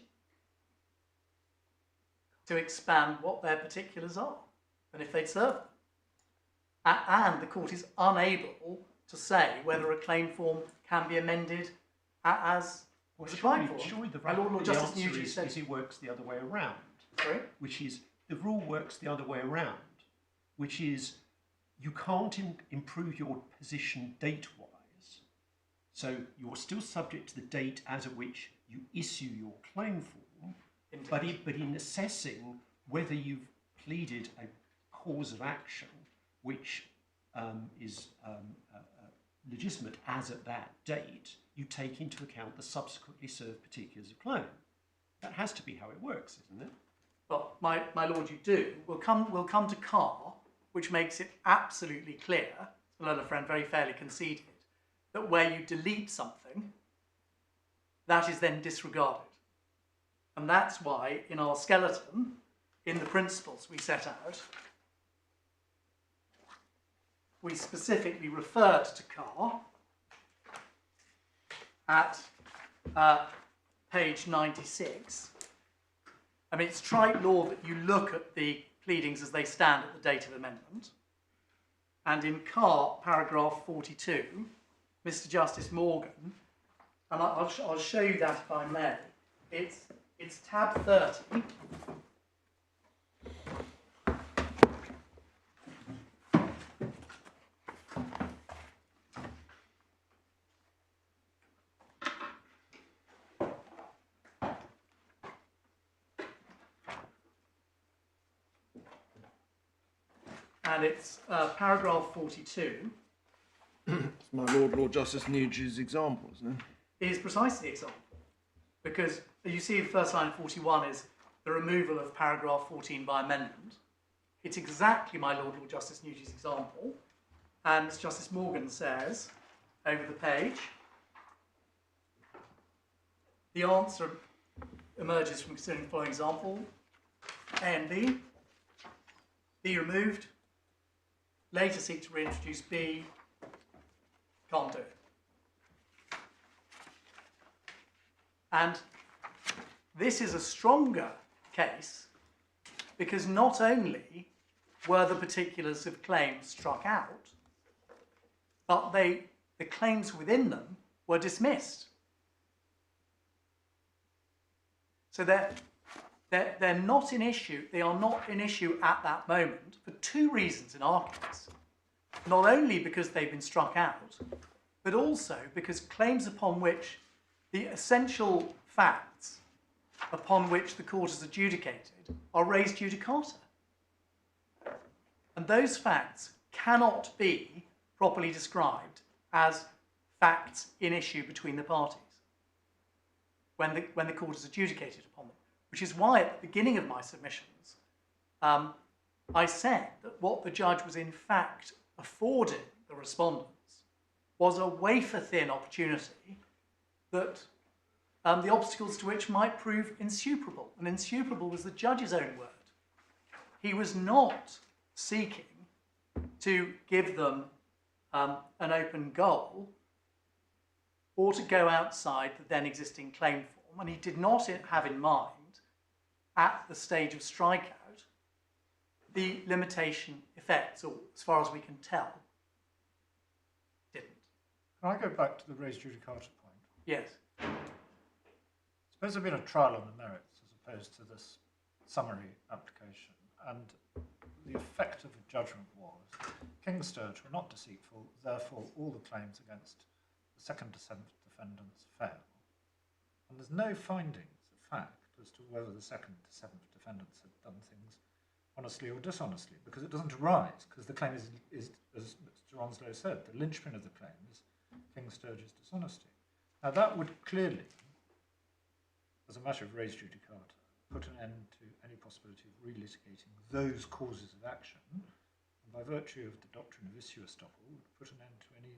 to expand what their particulars are than if they'd served them. And the court is unable to say whether a claim form can be amended as applied for. Surely the Lord Justice answer Nugee said is it works the other way around. Sorry? Which is, the rule works the other way around, which is you can't improve your position date-wise, so you're still subject to the date as of which you issue your claim form, but in assessing whether you've pleaded a cause of action which is legitimate as at that date, you take into account the subsequently served particulars of claim. That has to be how it works, isn't it? Well, my lord, you do. We'll come to Carr, which makes it absolutely clear, the learned friend very fairly conceded, that where you delete something, that is then disregarded. And that's why in our skeleton, in the principles we set out, we specifically referred to Carr at page 96. I mean, it's trite law that you look at the pleadings as they stand at the date of amendment. And in Carr, paragraph 42, Mr. Justice Morgan, and I'll show you that if I may, it's tab 30. And it's paragraph 42. It's my Lord Justice Nugee's example, isn't it? It is precisely the example. Because you see the first line of 41 is the removal of paragraph 14 by amendment. It's exactly my Lord Justice Nugee's example. And Mr. Justice Morgan says, over the page, the answer emerges from considering the following example. A and B. B removed. Later seek to reintroduce B. Can't do it. And this is a stronger case because not only were the particulars of claims struck out, but the claims within them were dismissed. So they're not an issue. They are not an issue at that moment for two reasons in our case. Not only because they've been struck out, but also because claims upon which the essential facts upon which the court has adjudicated are res judicata. And those facts cannot be properly described as facts in issue between the parties when the court has adjudicated upon them. Which is why at the beginning of my submissions, I said that what the judge was in fact affording the respondents was a wafer-thin opportunity that the obstacles to which might prove insuperable. And insuperable was the judge's own word. He was not seeking to give them an open goal or to go outside the then existing claim form. And he did not have in mind, at the stage of strikeout, the limitation effects, or as far as we can tell, didn't. Can I go back to the res judicata point? Yes. Suppose there had been a trial on the merits as opposed to this summary application, and the effect of the judgment was King Sturge were not deceitful, therefore all the claims against the second to seventh defendants fail. And there's no findings of fact as to whether the second to seventh defendants had done things honestly or dishonestly, because it doesn't arise, because the claim is as Mr. Onslow said, the linchpin of the claim is King Sturge's dishonesty. Now that would clearly, as a matter of res judicata, put an end to any possibility of relitigating those causes of action, and by virtue of the doctrine of issue estoppel, would put an end to any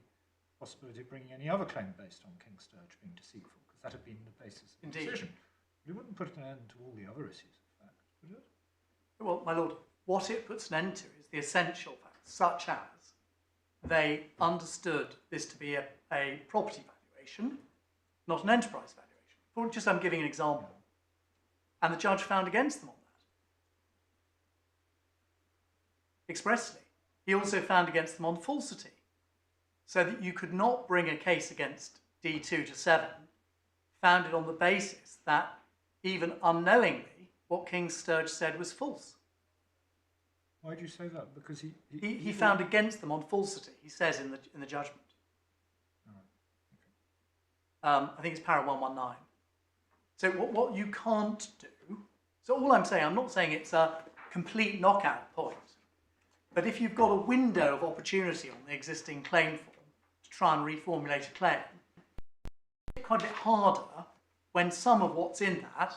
possibility of bringing any other claim based on King Sturge being deceitful, because that had been the basis of the decision. You wouldn't put an end to all the other issues of fact, would it? Well, my lord, what it puts an end to is the essential facts, such as they understood this to be a property valuation, not an enterprise valuation. For just I'm giving an example. And the judge found against them on that. Expressly. He also found against them on falsity. So that you could not bring a case against D2 to 7 founded on the basis that even unknowingly what King Sturge said was false. Why do you say that? Because he found against them on falsity, he says in the judgment. I think it's para 119. So what you can't do, so all I'm saying, I'm not saying it's a complete knockout point, but if you've got a window of opportunity on the existing claim form to try and reformulate a claim, it's quite a bit harder when some of what's in that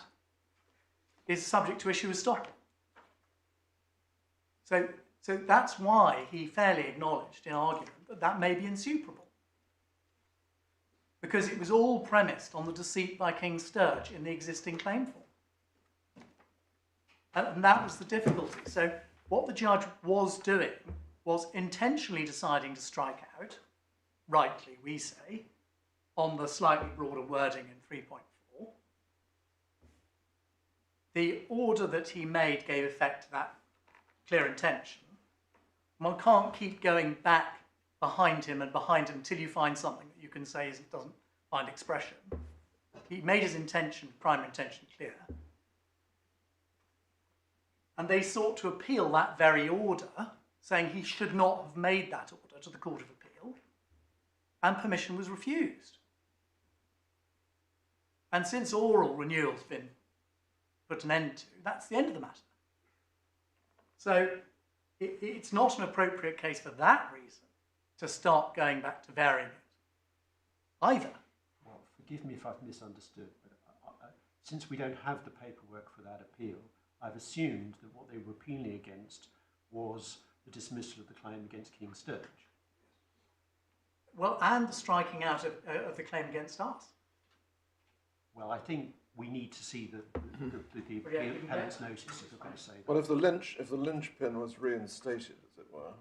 is subject to issue estoppel. So that's why he fairly acknowledged in argument that that may be insuperable. Because it was all premised on the deceit by King Sturge in the existing claim form. And that was the difficulty. So what the judge was doing was intentionally deciding to strike out, rightly we say, on the slightly broader wording in 3.4. The order that he made gave effect to that clear intention. One can't keep going back behind him until you find something that you can say doesn't find expression. He made his intention, primary intention, clear. And they sought to appeal that very order, saying he should not have made that order to the Court of Appeal, and permission was refused. And since oral renewal's been put an end to, that's the end of the matter. So it's not an appropriate case for that reason to start going back to varying it either. Well, forgive me if I've misunderstood, but since we don't have the paperwork for that appeal, I've assumed that what they were appealing against was the dismissal of the claim against King Sturge. Well, and the striking out of the claim against us. Well, I think we need to see the appellant's notice if you're going to say that. Well, if the linchpin was reinstated, as it were,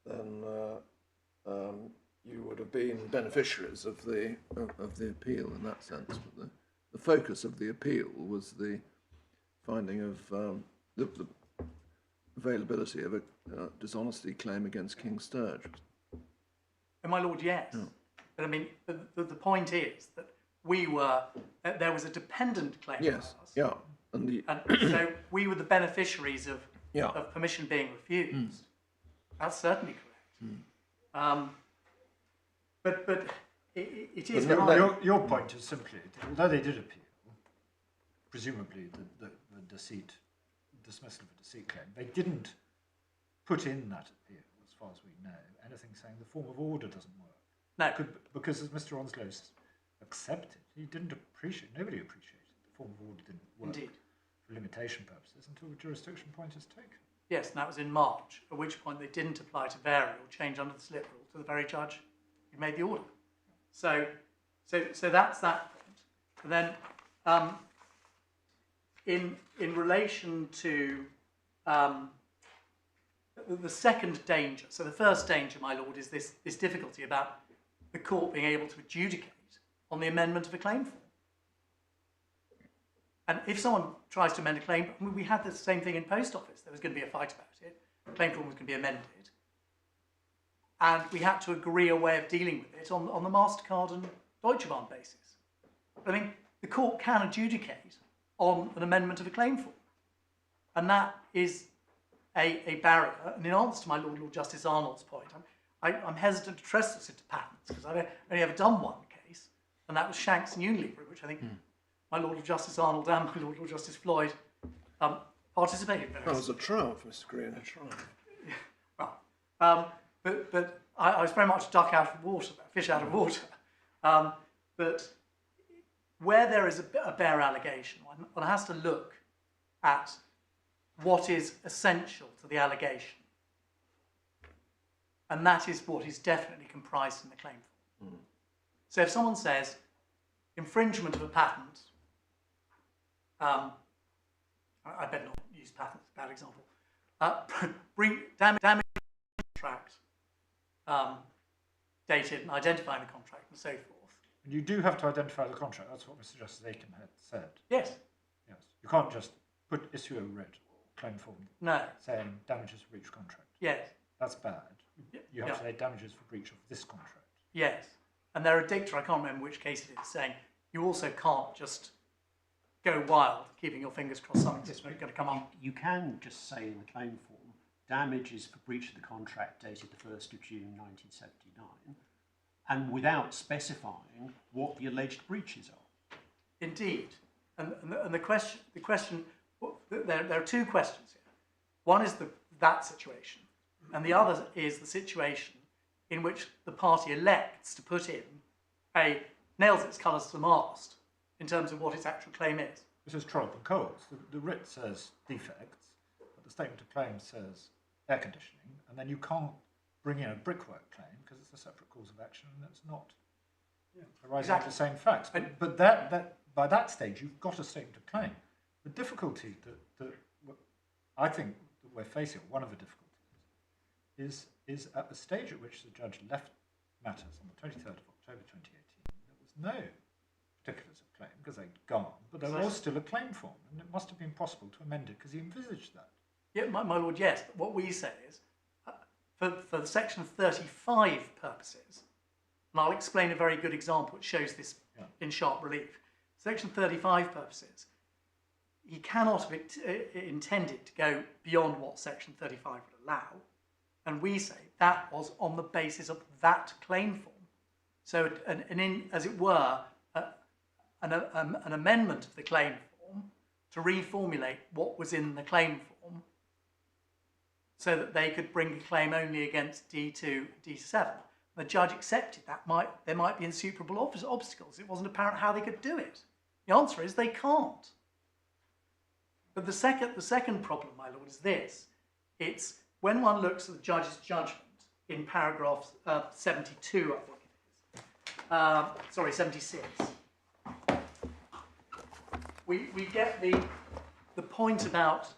then you would have been beneficiaries of the appeal in that sense. But the focus of the appeal was the finding of the availability of a dishonesty claim against King Sturge. And my lord, yes. Yeah. But I mean, the point is that there was a dependent claim. Yes, for us, yeah. And so we were the beneficiaries of permission being refused. Mm. That's certainly correct. But it is... Your point is simply, although they did appeal, presumably the dismissal of a deceit claim, they didn't put in that appeal, as far as we know, anything saying the form of order doesn't work. No. Because as Mr. Onslow accepted, he didn't appreciate, nobody appreciated the form of order didn't work. Indeed. For limitation purposes until the jurisdiction point is taken. Yes, and that was in March, at which point they didn't apply to vary or change under the slip rule to the very judge who made the order. So that's that point. And then in relation to the second danger, so the first danger, my lord, is this difficulty about the court being able to adjudicate on the amendment of a claim form. And if someone tries to amend a claim, I mean, we had the same thing in post office. There was going to be a fight about it. The claim form was going to be amended. And we had to agree a way of dealing with it on the MasterCard and Deutsche Bahn basis. I mean, the court can adjudicate on an amendment of a claim form. And that is a barrier. And in answer to my Lord Justice Arnold's point, I'm hesitant to trust this into patents because I've only ever done one case, and that was Shanks and Unilever, which I think my Lord Justice Arnold and my Lord Justice Floyd participated in. that was a triumph, Mr. Green, a triumph. Well, but I was very much a duck out of water, a fish out of water. But where there is a bare allegation, one has to look at what is essential to the allegation. And that is what is definitely comprised in the claim form. So if someone says infringement of a patent, I better not use patents, bad example, damage contract, dated and identifying the contract and so forth. And you do have to identify the contract. That's what Mr. Justice Aiken had said. Yes. Yes. You can't just issue a writ or claim form saying damages for breach of contract. Yes. That's bad. You have to say damages for breach of this contract. Yes. And there are dicta, I can't remember which case it is, saying you also can't just go wild, keeping your fingers crossed something's going to come up. You can just say in the claim form, damages for breach of the contract dated the 1st of June 1979, and without specifying what the alleged breaches are. Indeed. And the question, there are two questions here. One is that situation, and the other is the situation in which the party elects to put in nails its colours to the mast in terms of what its actual claim is. This is Trollope and Coles. The writ says defects, but the statement of claim says air conditioning, and then you can't bring in a brickwork claim because it's a separate cause of action and it's not arising out of the same facts. But that by that stage, you've got a statement of claim. The difficulty that I think that we're facing, one of the difficulties, is at the stage at which the judge left matters on the 23rd of October 2018, there was no particulars of claim because they'd gone, but there was still a claim form, and it must have been possible to amend it because he envisaged that. Yeah, my lord, yes. But what we say is, for the section 35 purposes, and I'll explain a very good example which shows this in sharp relief. Section 35 purposes, he cannot have intended to go beyond what section 35 would allow, and we say that was on the basis of that claim form. So, as it were, an amendment of the claim form to reformulate what was in the claim form so that they could bring a claim only against D2, D7. The judge accepted that there might be insuperable obstacles. It wasn't apparent how they could do it. The answer is they can't. But the second problem, my lord, is this. It's when one looks at the judge's judgment in paragraph 72, I think it is. Sorry, 76. We get the point about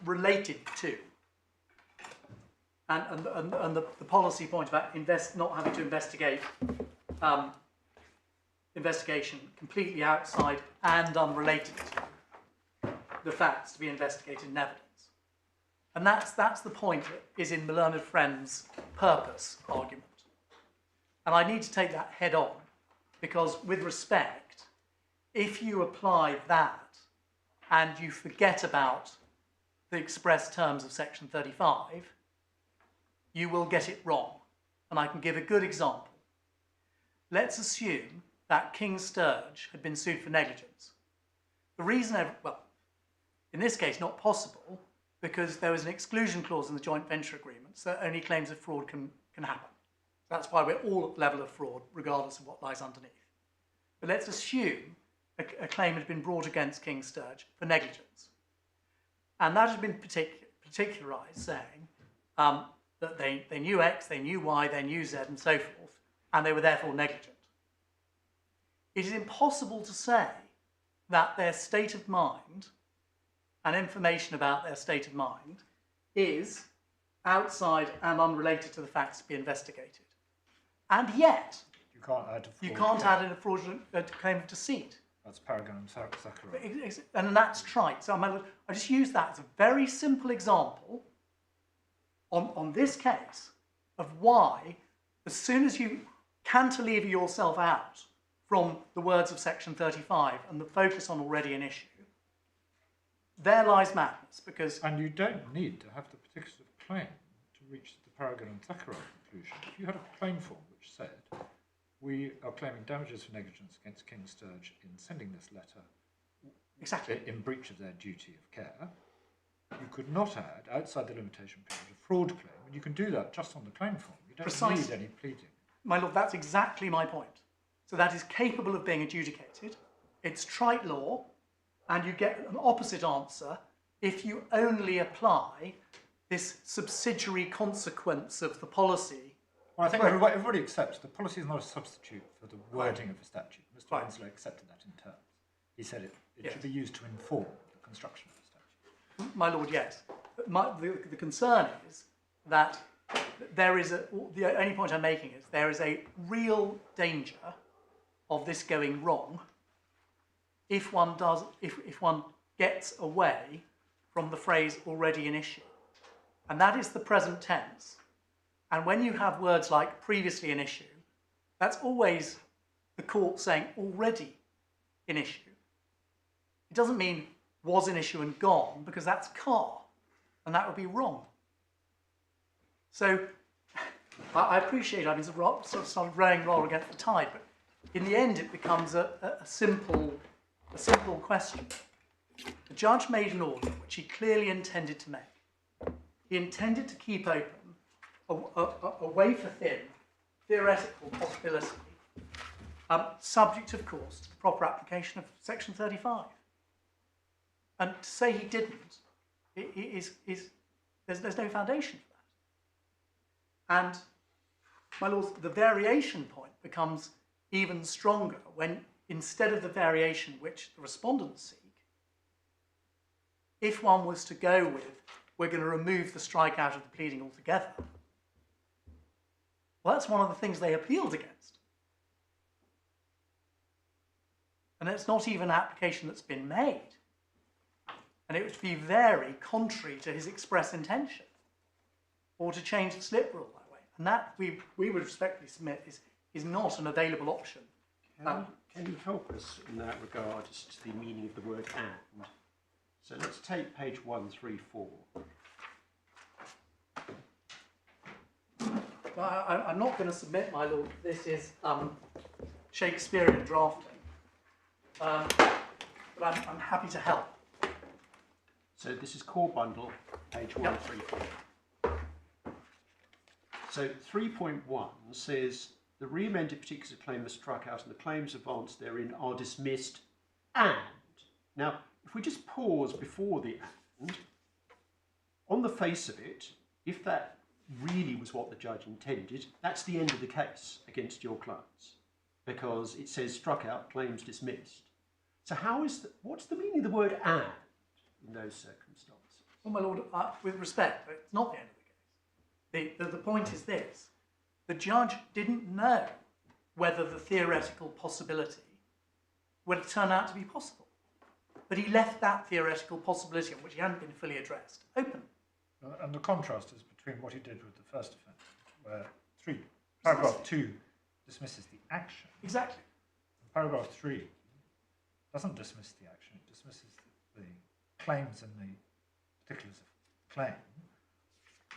related to, and the policy point about not having to investigate investigation completely outside and unrelated to the facts to be investigated in evidence. And that's the point that is in my learned friend's purpose argument. And I need to take that head on, because with respect, if you apply that and you forget about the express terms of section 35, you will get it wrong. And I can give a good example. Let's assume that King Sturge had been sued for negligence. The reason, in this case, not possible, because there was an exclusion clause in the joint venture agreement, so only claims of fraud can happen. That's why we're all at the level of fraud, regardless of what lies underneath. But let's assume a claim had been brought against King Sturge for negligence. And that had been particularised, saying that they knew X, they knew Y, they knew Z, and so forth, and they were therefore negligent. It is impossible to say that their state of mind and information about their state of mind is outside and unrelated to the facts to be investigated. And yet, you can't add in a fraudulent claim of deceit. That's Paragon and Zachariah. And that's trite. So I just use that as a very simple example on this case of why, as soon as you cantilever yourself out from the words of section 35 and the focus on already an issue, there lies madness. And you don't need to have the particular claim to reach the Paragon and Zachariah conclusion. If you had a claim form which said, we are claiming damages for negligence against King Sturge in sending this letter in breach of their duty of care, you could not add, outside the limitation period, a fraud claim, and you can do that just on the claim form. You don't need any pleading. My lord, that's exactly my point. So that is capable of being adjudicated. It's trite law, and you get an opposite answer if you only apply this subsidiary consequence of the policy. Well, I think everybody accepts the policy is not a substitute for the wording of the statute. Mr. Right. Winslow accepted that in terms. He said it Yes. should be used to inform the construction of the statute. My lord, yes. But the concern is that there is the only point I'm making is there is a real danger of this going wrong if one gets away from the phrase already in issue. And that is the present tense. And when you have words like previously in issue, that's always the court saying already in issue. It doesn't mean was in issue and gone, because that's car, and that would be wrong. So I appreciate I've been sort of rowing roll against the tide, but in the end it becomes a simple question. The judge made an order which he clearly intended to make. He intended to keep open a wafer thin theoretical possibility, subject, of course, to the proper application of Section 35. And to say he didn't, there's no foundation for that. And, my lords, the variation point becomes even stronger when, instead of the variation which the respondents seek, if one was to go with, we're going to remove the strike out of the pleading altogether, well, that's one of the things they appealed against. And it's not even an application that's been made. And it would be very contrary to his express intention, or to change the slip rule that way. And that, we would respectfully submit, is not an available option. Can you help us in that regard as to the meaning of the word and? So let's take page 134. I'm not going to submit, my lord, this is Shakespearean drafting. But I'm happy to help. So this is core bundle, page 134. So 3.1 says the re-amended particulars of claim are struck out and the claims advanced therein are dismissed and. Now, if we just pause before the and, on the face of it, if that really was what the judge intended, that's the end of the case against your clients, because it says struck out, claims dismissed. So what's the meaning of the word and in those circumstances? Well, my lord, with respect, it's not the end of the case. The point is this. The judge didn't know whether the theoretical possibility would turn out to be possible. But he left that theoretical possibility, on which he hadn't been fully addressed, open. And the contrast is between what he did with the first offence, where paragraph 2 dismisses the action. Exactly. And paragraph 3 doesn't dismiss the action, it dismisses the claims and the particulars of claim.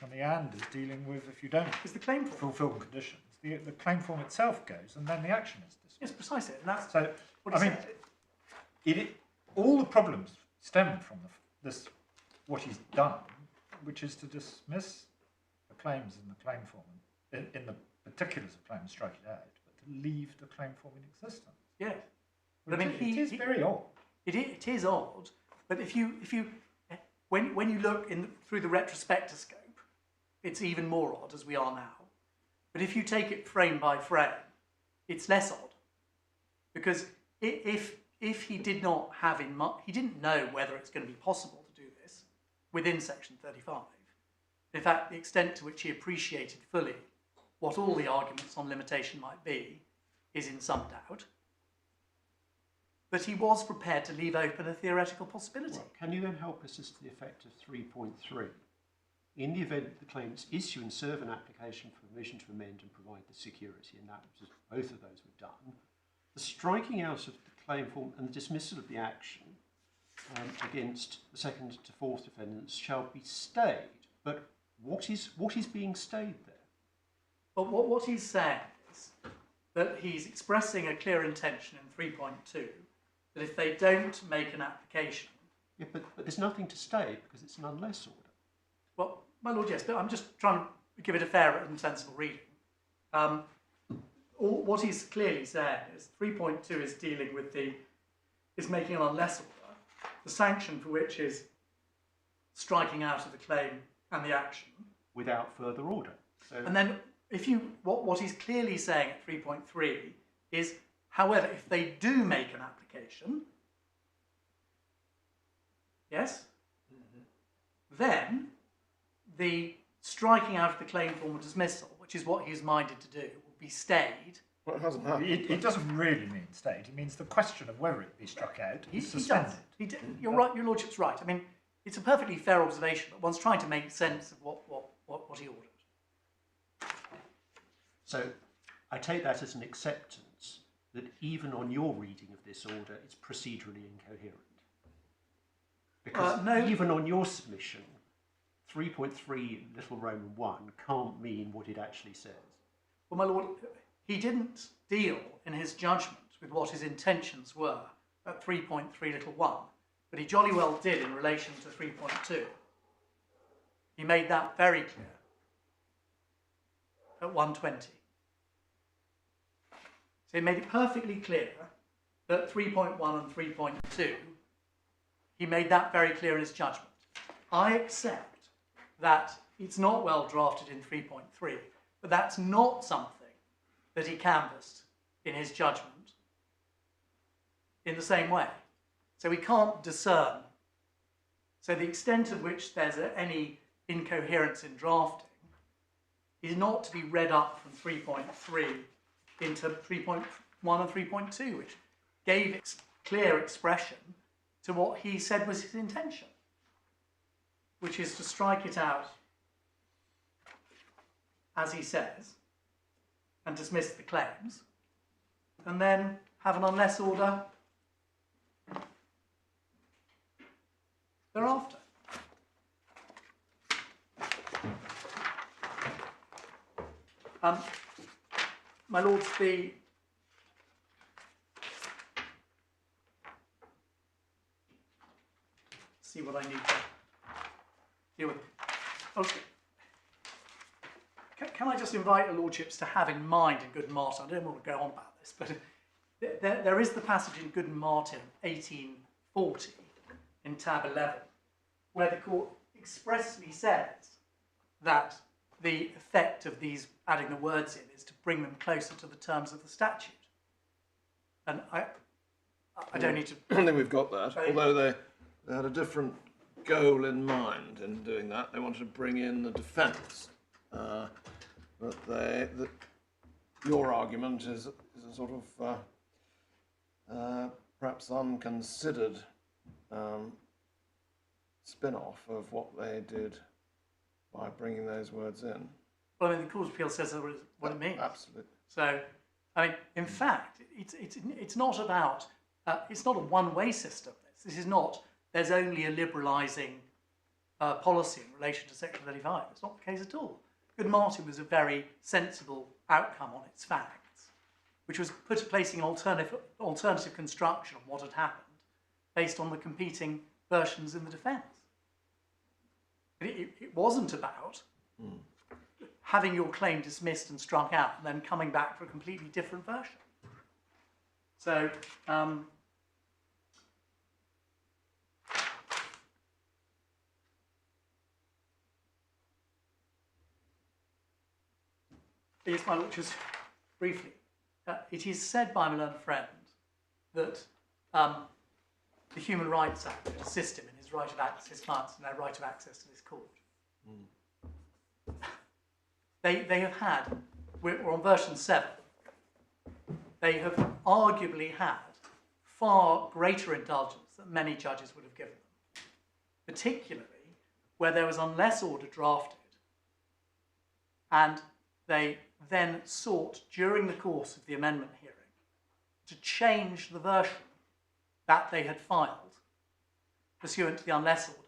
And the and is dealing with if you don't Is the claim form. fulfil the conditions. The claim form itself goes, and then the action is dismissed. Yes, precisely. And that's So, what he said. All the problems stem from what he's done, which is to dismiss the claims in the claim form, in the particulars of claim, strike it out, but to leave the claim form in existence. Yes. But I mean, it is very odd. It is odd, but when you look through the retrospectoscope, it's even more odd, as we are now. But if you take it frame by frame, it's less odd, because if he did not have in mind, he didn't know whether it's going to be possible to do this within Section 35. In fact, the extent to which he appreciated fully what all the arguments on limitation might be is in some doubt. But he was prepared to leave open a theoretical possibility. Well, can you then help us as to the effect of 3.3? In the event that the claimants issue and serve an application for permission to amend and provide the security, and that was both of those were done, the striking out of the claim form and the dismissal of the action against the second to fourth defendants shall be stayed. But what is being stayed there? But what he's saying is that he's expressing a clear intention in 3.2 that if they don't make an application... Yeah, but there's nothing to stay because it's an unless order. Well, my lord, yes, but I'm just trying to give it a fair and sensible reading. What he's clearly saying is 3.2 is dealing with is making an unless order, the sanction for which is striking out of the claim and the action. without further order. So, And then what he's clearly saying at 3.3 is, however, if they do make an application, yes, then the striking out of the claim form of dismissal, which is what he's minded to do, will be stayed. Well, it hasn't happened. It doesn't really mean stayed. It means the question of whether it be struck out He is suspended. does. You're right. Your lordship's right. I mean, it's a perfectly fair observation, but one's trying to make sense of what he ordered. so I take that as an acceptance that even on your reading of this order, it's procedurally incoherent. Because No. even on your submission, 3.3 little Roman 1 can't mean what it actually says. Well, my lord, he didn't deal in his judgment with what his intentions were at 3.3 little 1, but he jolly well did in relation to 3.2. He made that very clear at 120. So he made it perfectly clear that 3.1 and 3.2, he made that very clear in his judgment. I accept that it's not well drafted in 3.3, but that's not something that he canvassed in his judgment in the same way. So we can't discern. So the extent of which there's any incoherence in drafting is not to be read up from 3.3 into 3.1 and 3.2, which gave clear expression to what he said was his intention, which is to strike it out as he says and dismiss the claims, and then have an unless order thereafter. My lords, see what I need to deal with. Okay. Can I just invite your lordships to have in mind in Good and Martin, I don't want to go on about this, but there is the passage in Good and Martin, 1840, in tab 11, where the court expressly says that the effect of these adding the words in is to bring them closer to the terms of the statute. And I don't need to... I think we've got that, although they had a different goal in mind in doing that. They wanted to bring in the defence. But your argument is a sort of perhaps unconsidered spin-off of what they did by bringing those words in. Well, I mean, the Court of Appeal says what it means. Absolutely. So, I mean, in fact, it's not about, it's not a one-way system. This is not, there's only a liberalising policy in relation to Section 35. It's not the case at all. Good Martin was a very sensible outcome on its facts, which was placing an alternative construction on what had happened based on the competing versions in the defence. It wasn't about having your claim dismissed and struck out and then coming back for a completely different version. So, yes, my lord, just briefly, it is said by my learned friend that the Human Rights Act would assist him in his right of access, his clients and their right of access to this court. They have had, we're on version 7, they have arguably had far greater indulgence than many judges would have given them, particularly where there was unless order drafted and they then sought during the course of the amendment hearing to change the version that they had filed pursuant to the unless order.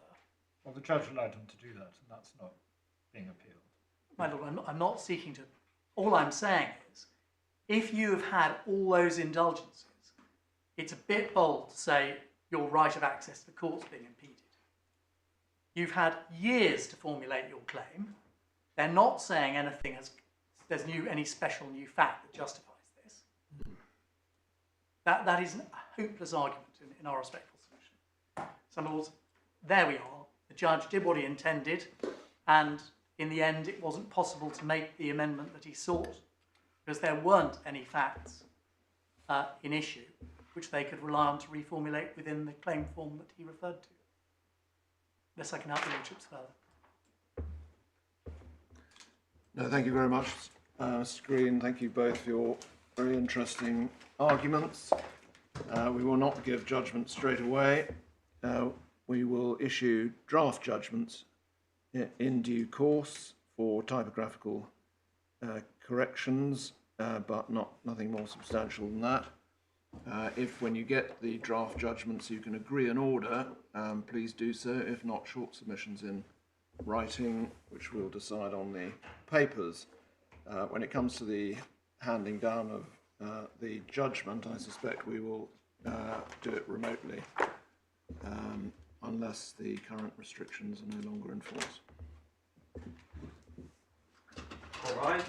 Well, the judge allowed them to do that, and that's not being appealed. My lord, I'm not seeking to... All I'm saying is, if you have had all those indulgences, it's a bit bold to say your right of access to the court's being impeded. You've had years to formulate your claim. They're not saying anything there's any special new fact that justifies this. That is a hopeless argument in our respectful submission. So, lords, there we are. The judge did what he intended. And in the end, it wasn't possible to make the amendment that he sought because there weren't any facts in issue which they could rely on to reformulate within the claim form that he referred to. Unless I can help the Lordships further. No, thank you very much, Mr. Green. Thank you both for your very interesting arguments. We will not give judgment straight away. We will issue draft judgments in due course for typographical corrections, but nothing more substantial than that. If when you get the draft judgments you can agree an order, please do so. If not, short submissions in writing, which we'll decide on the papers. When it comes to the handing down of the judgment, I suspect we will do it remotely, unless the current restrictions are no longer in force. All right.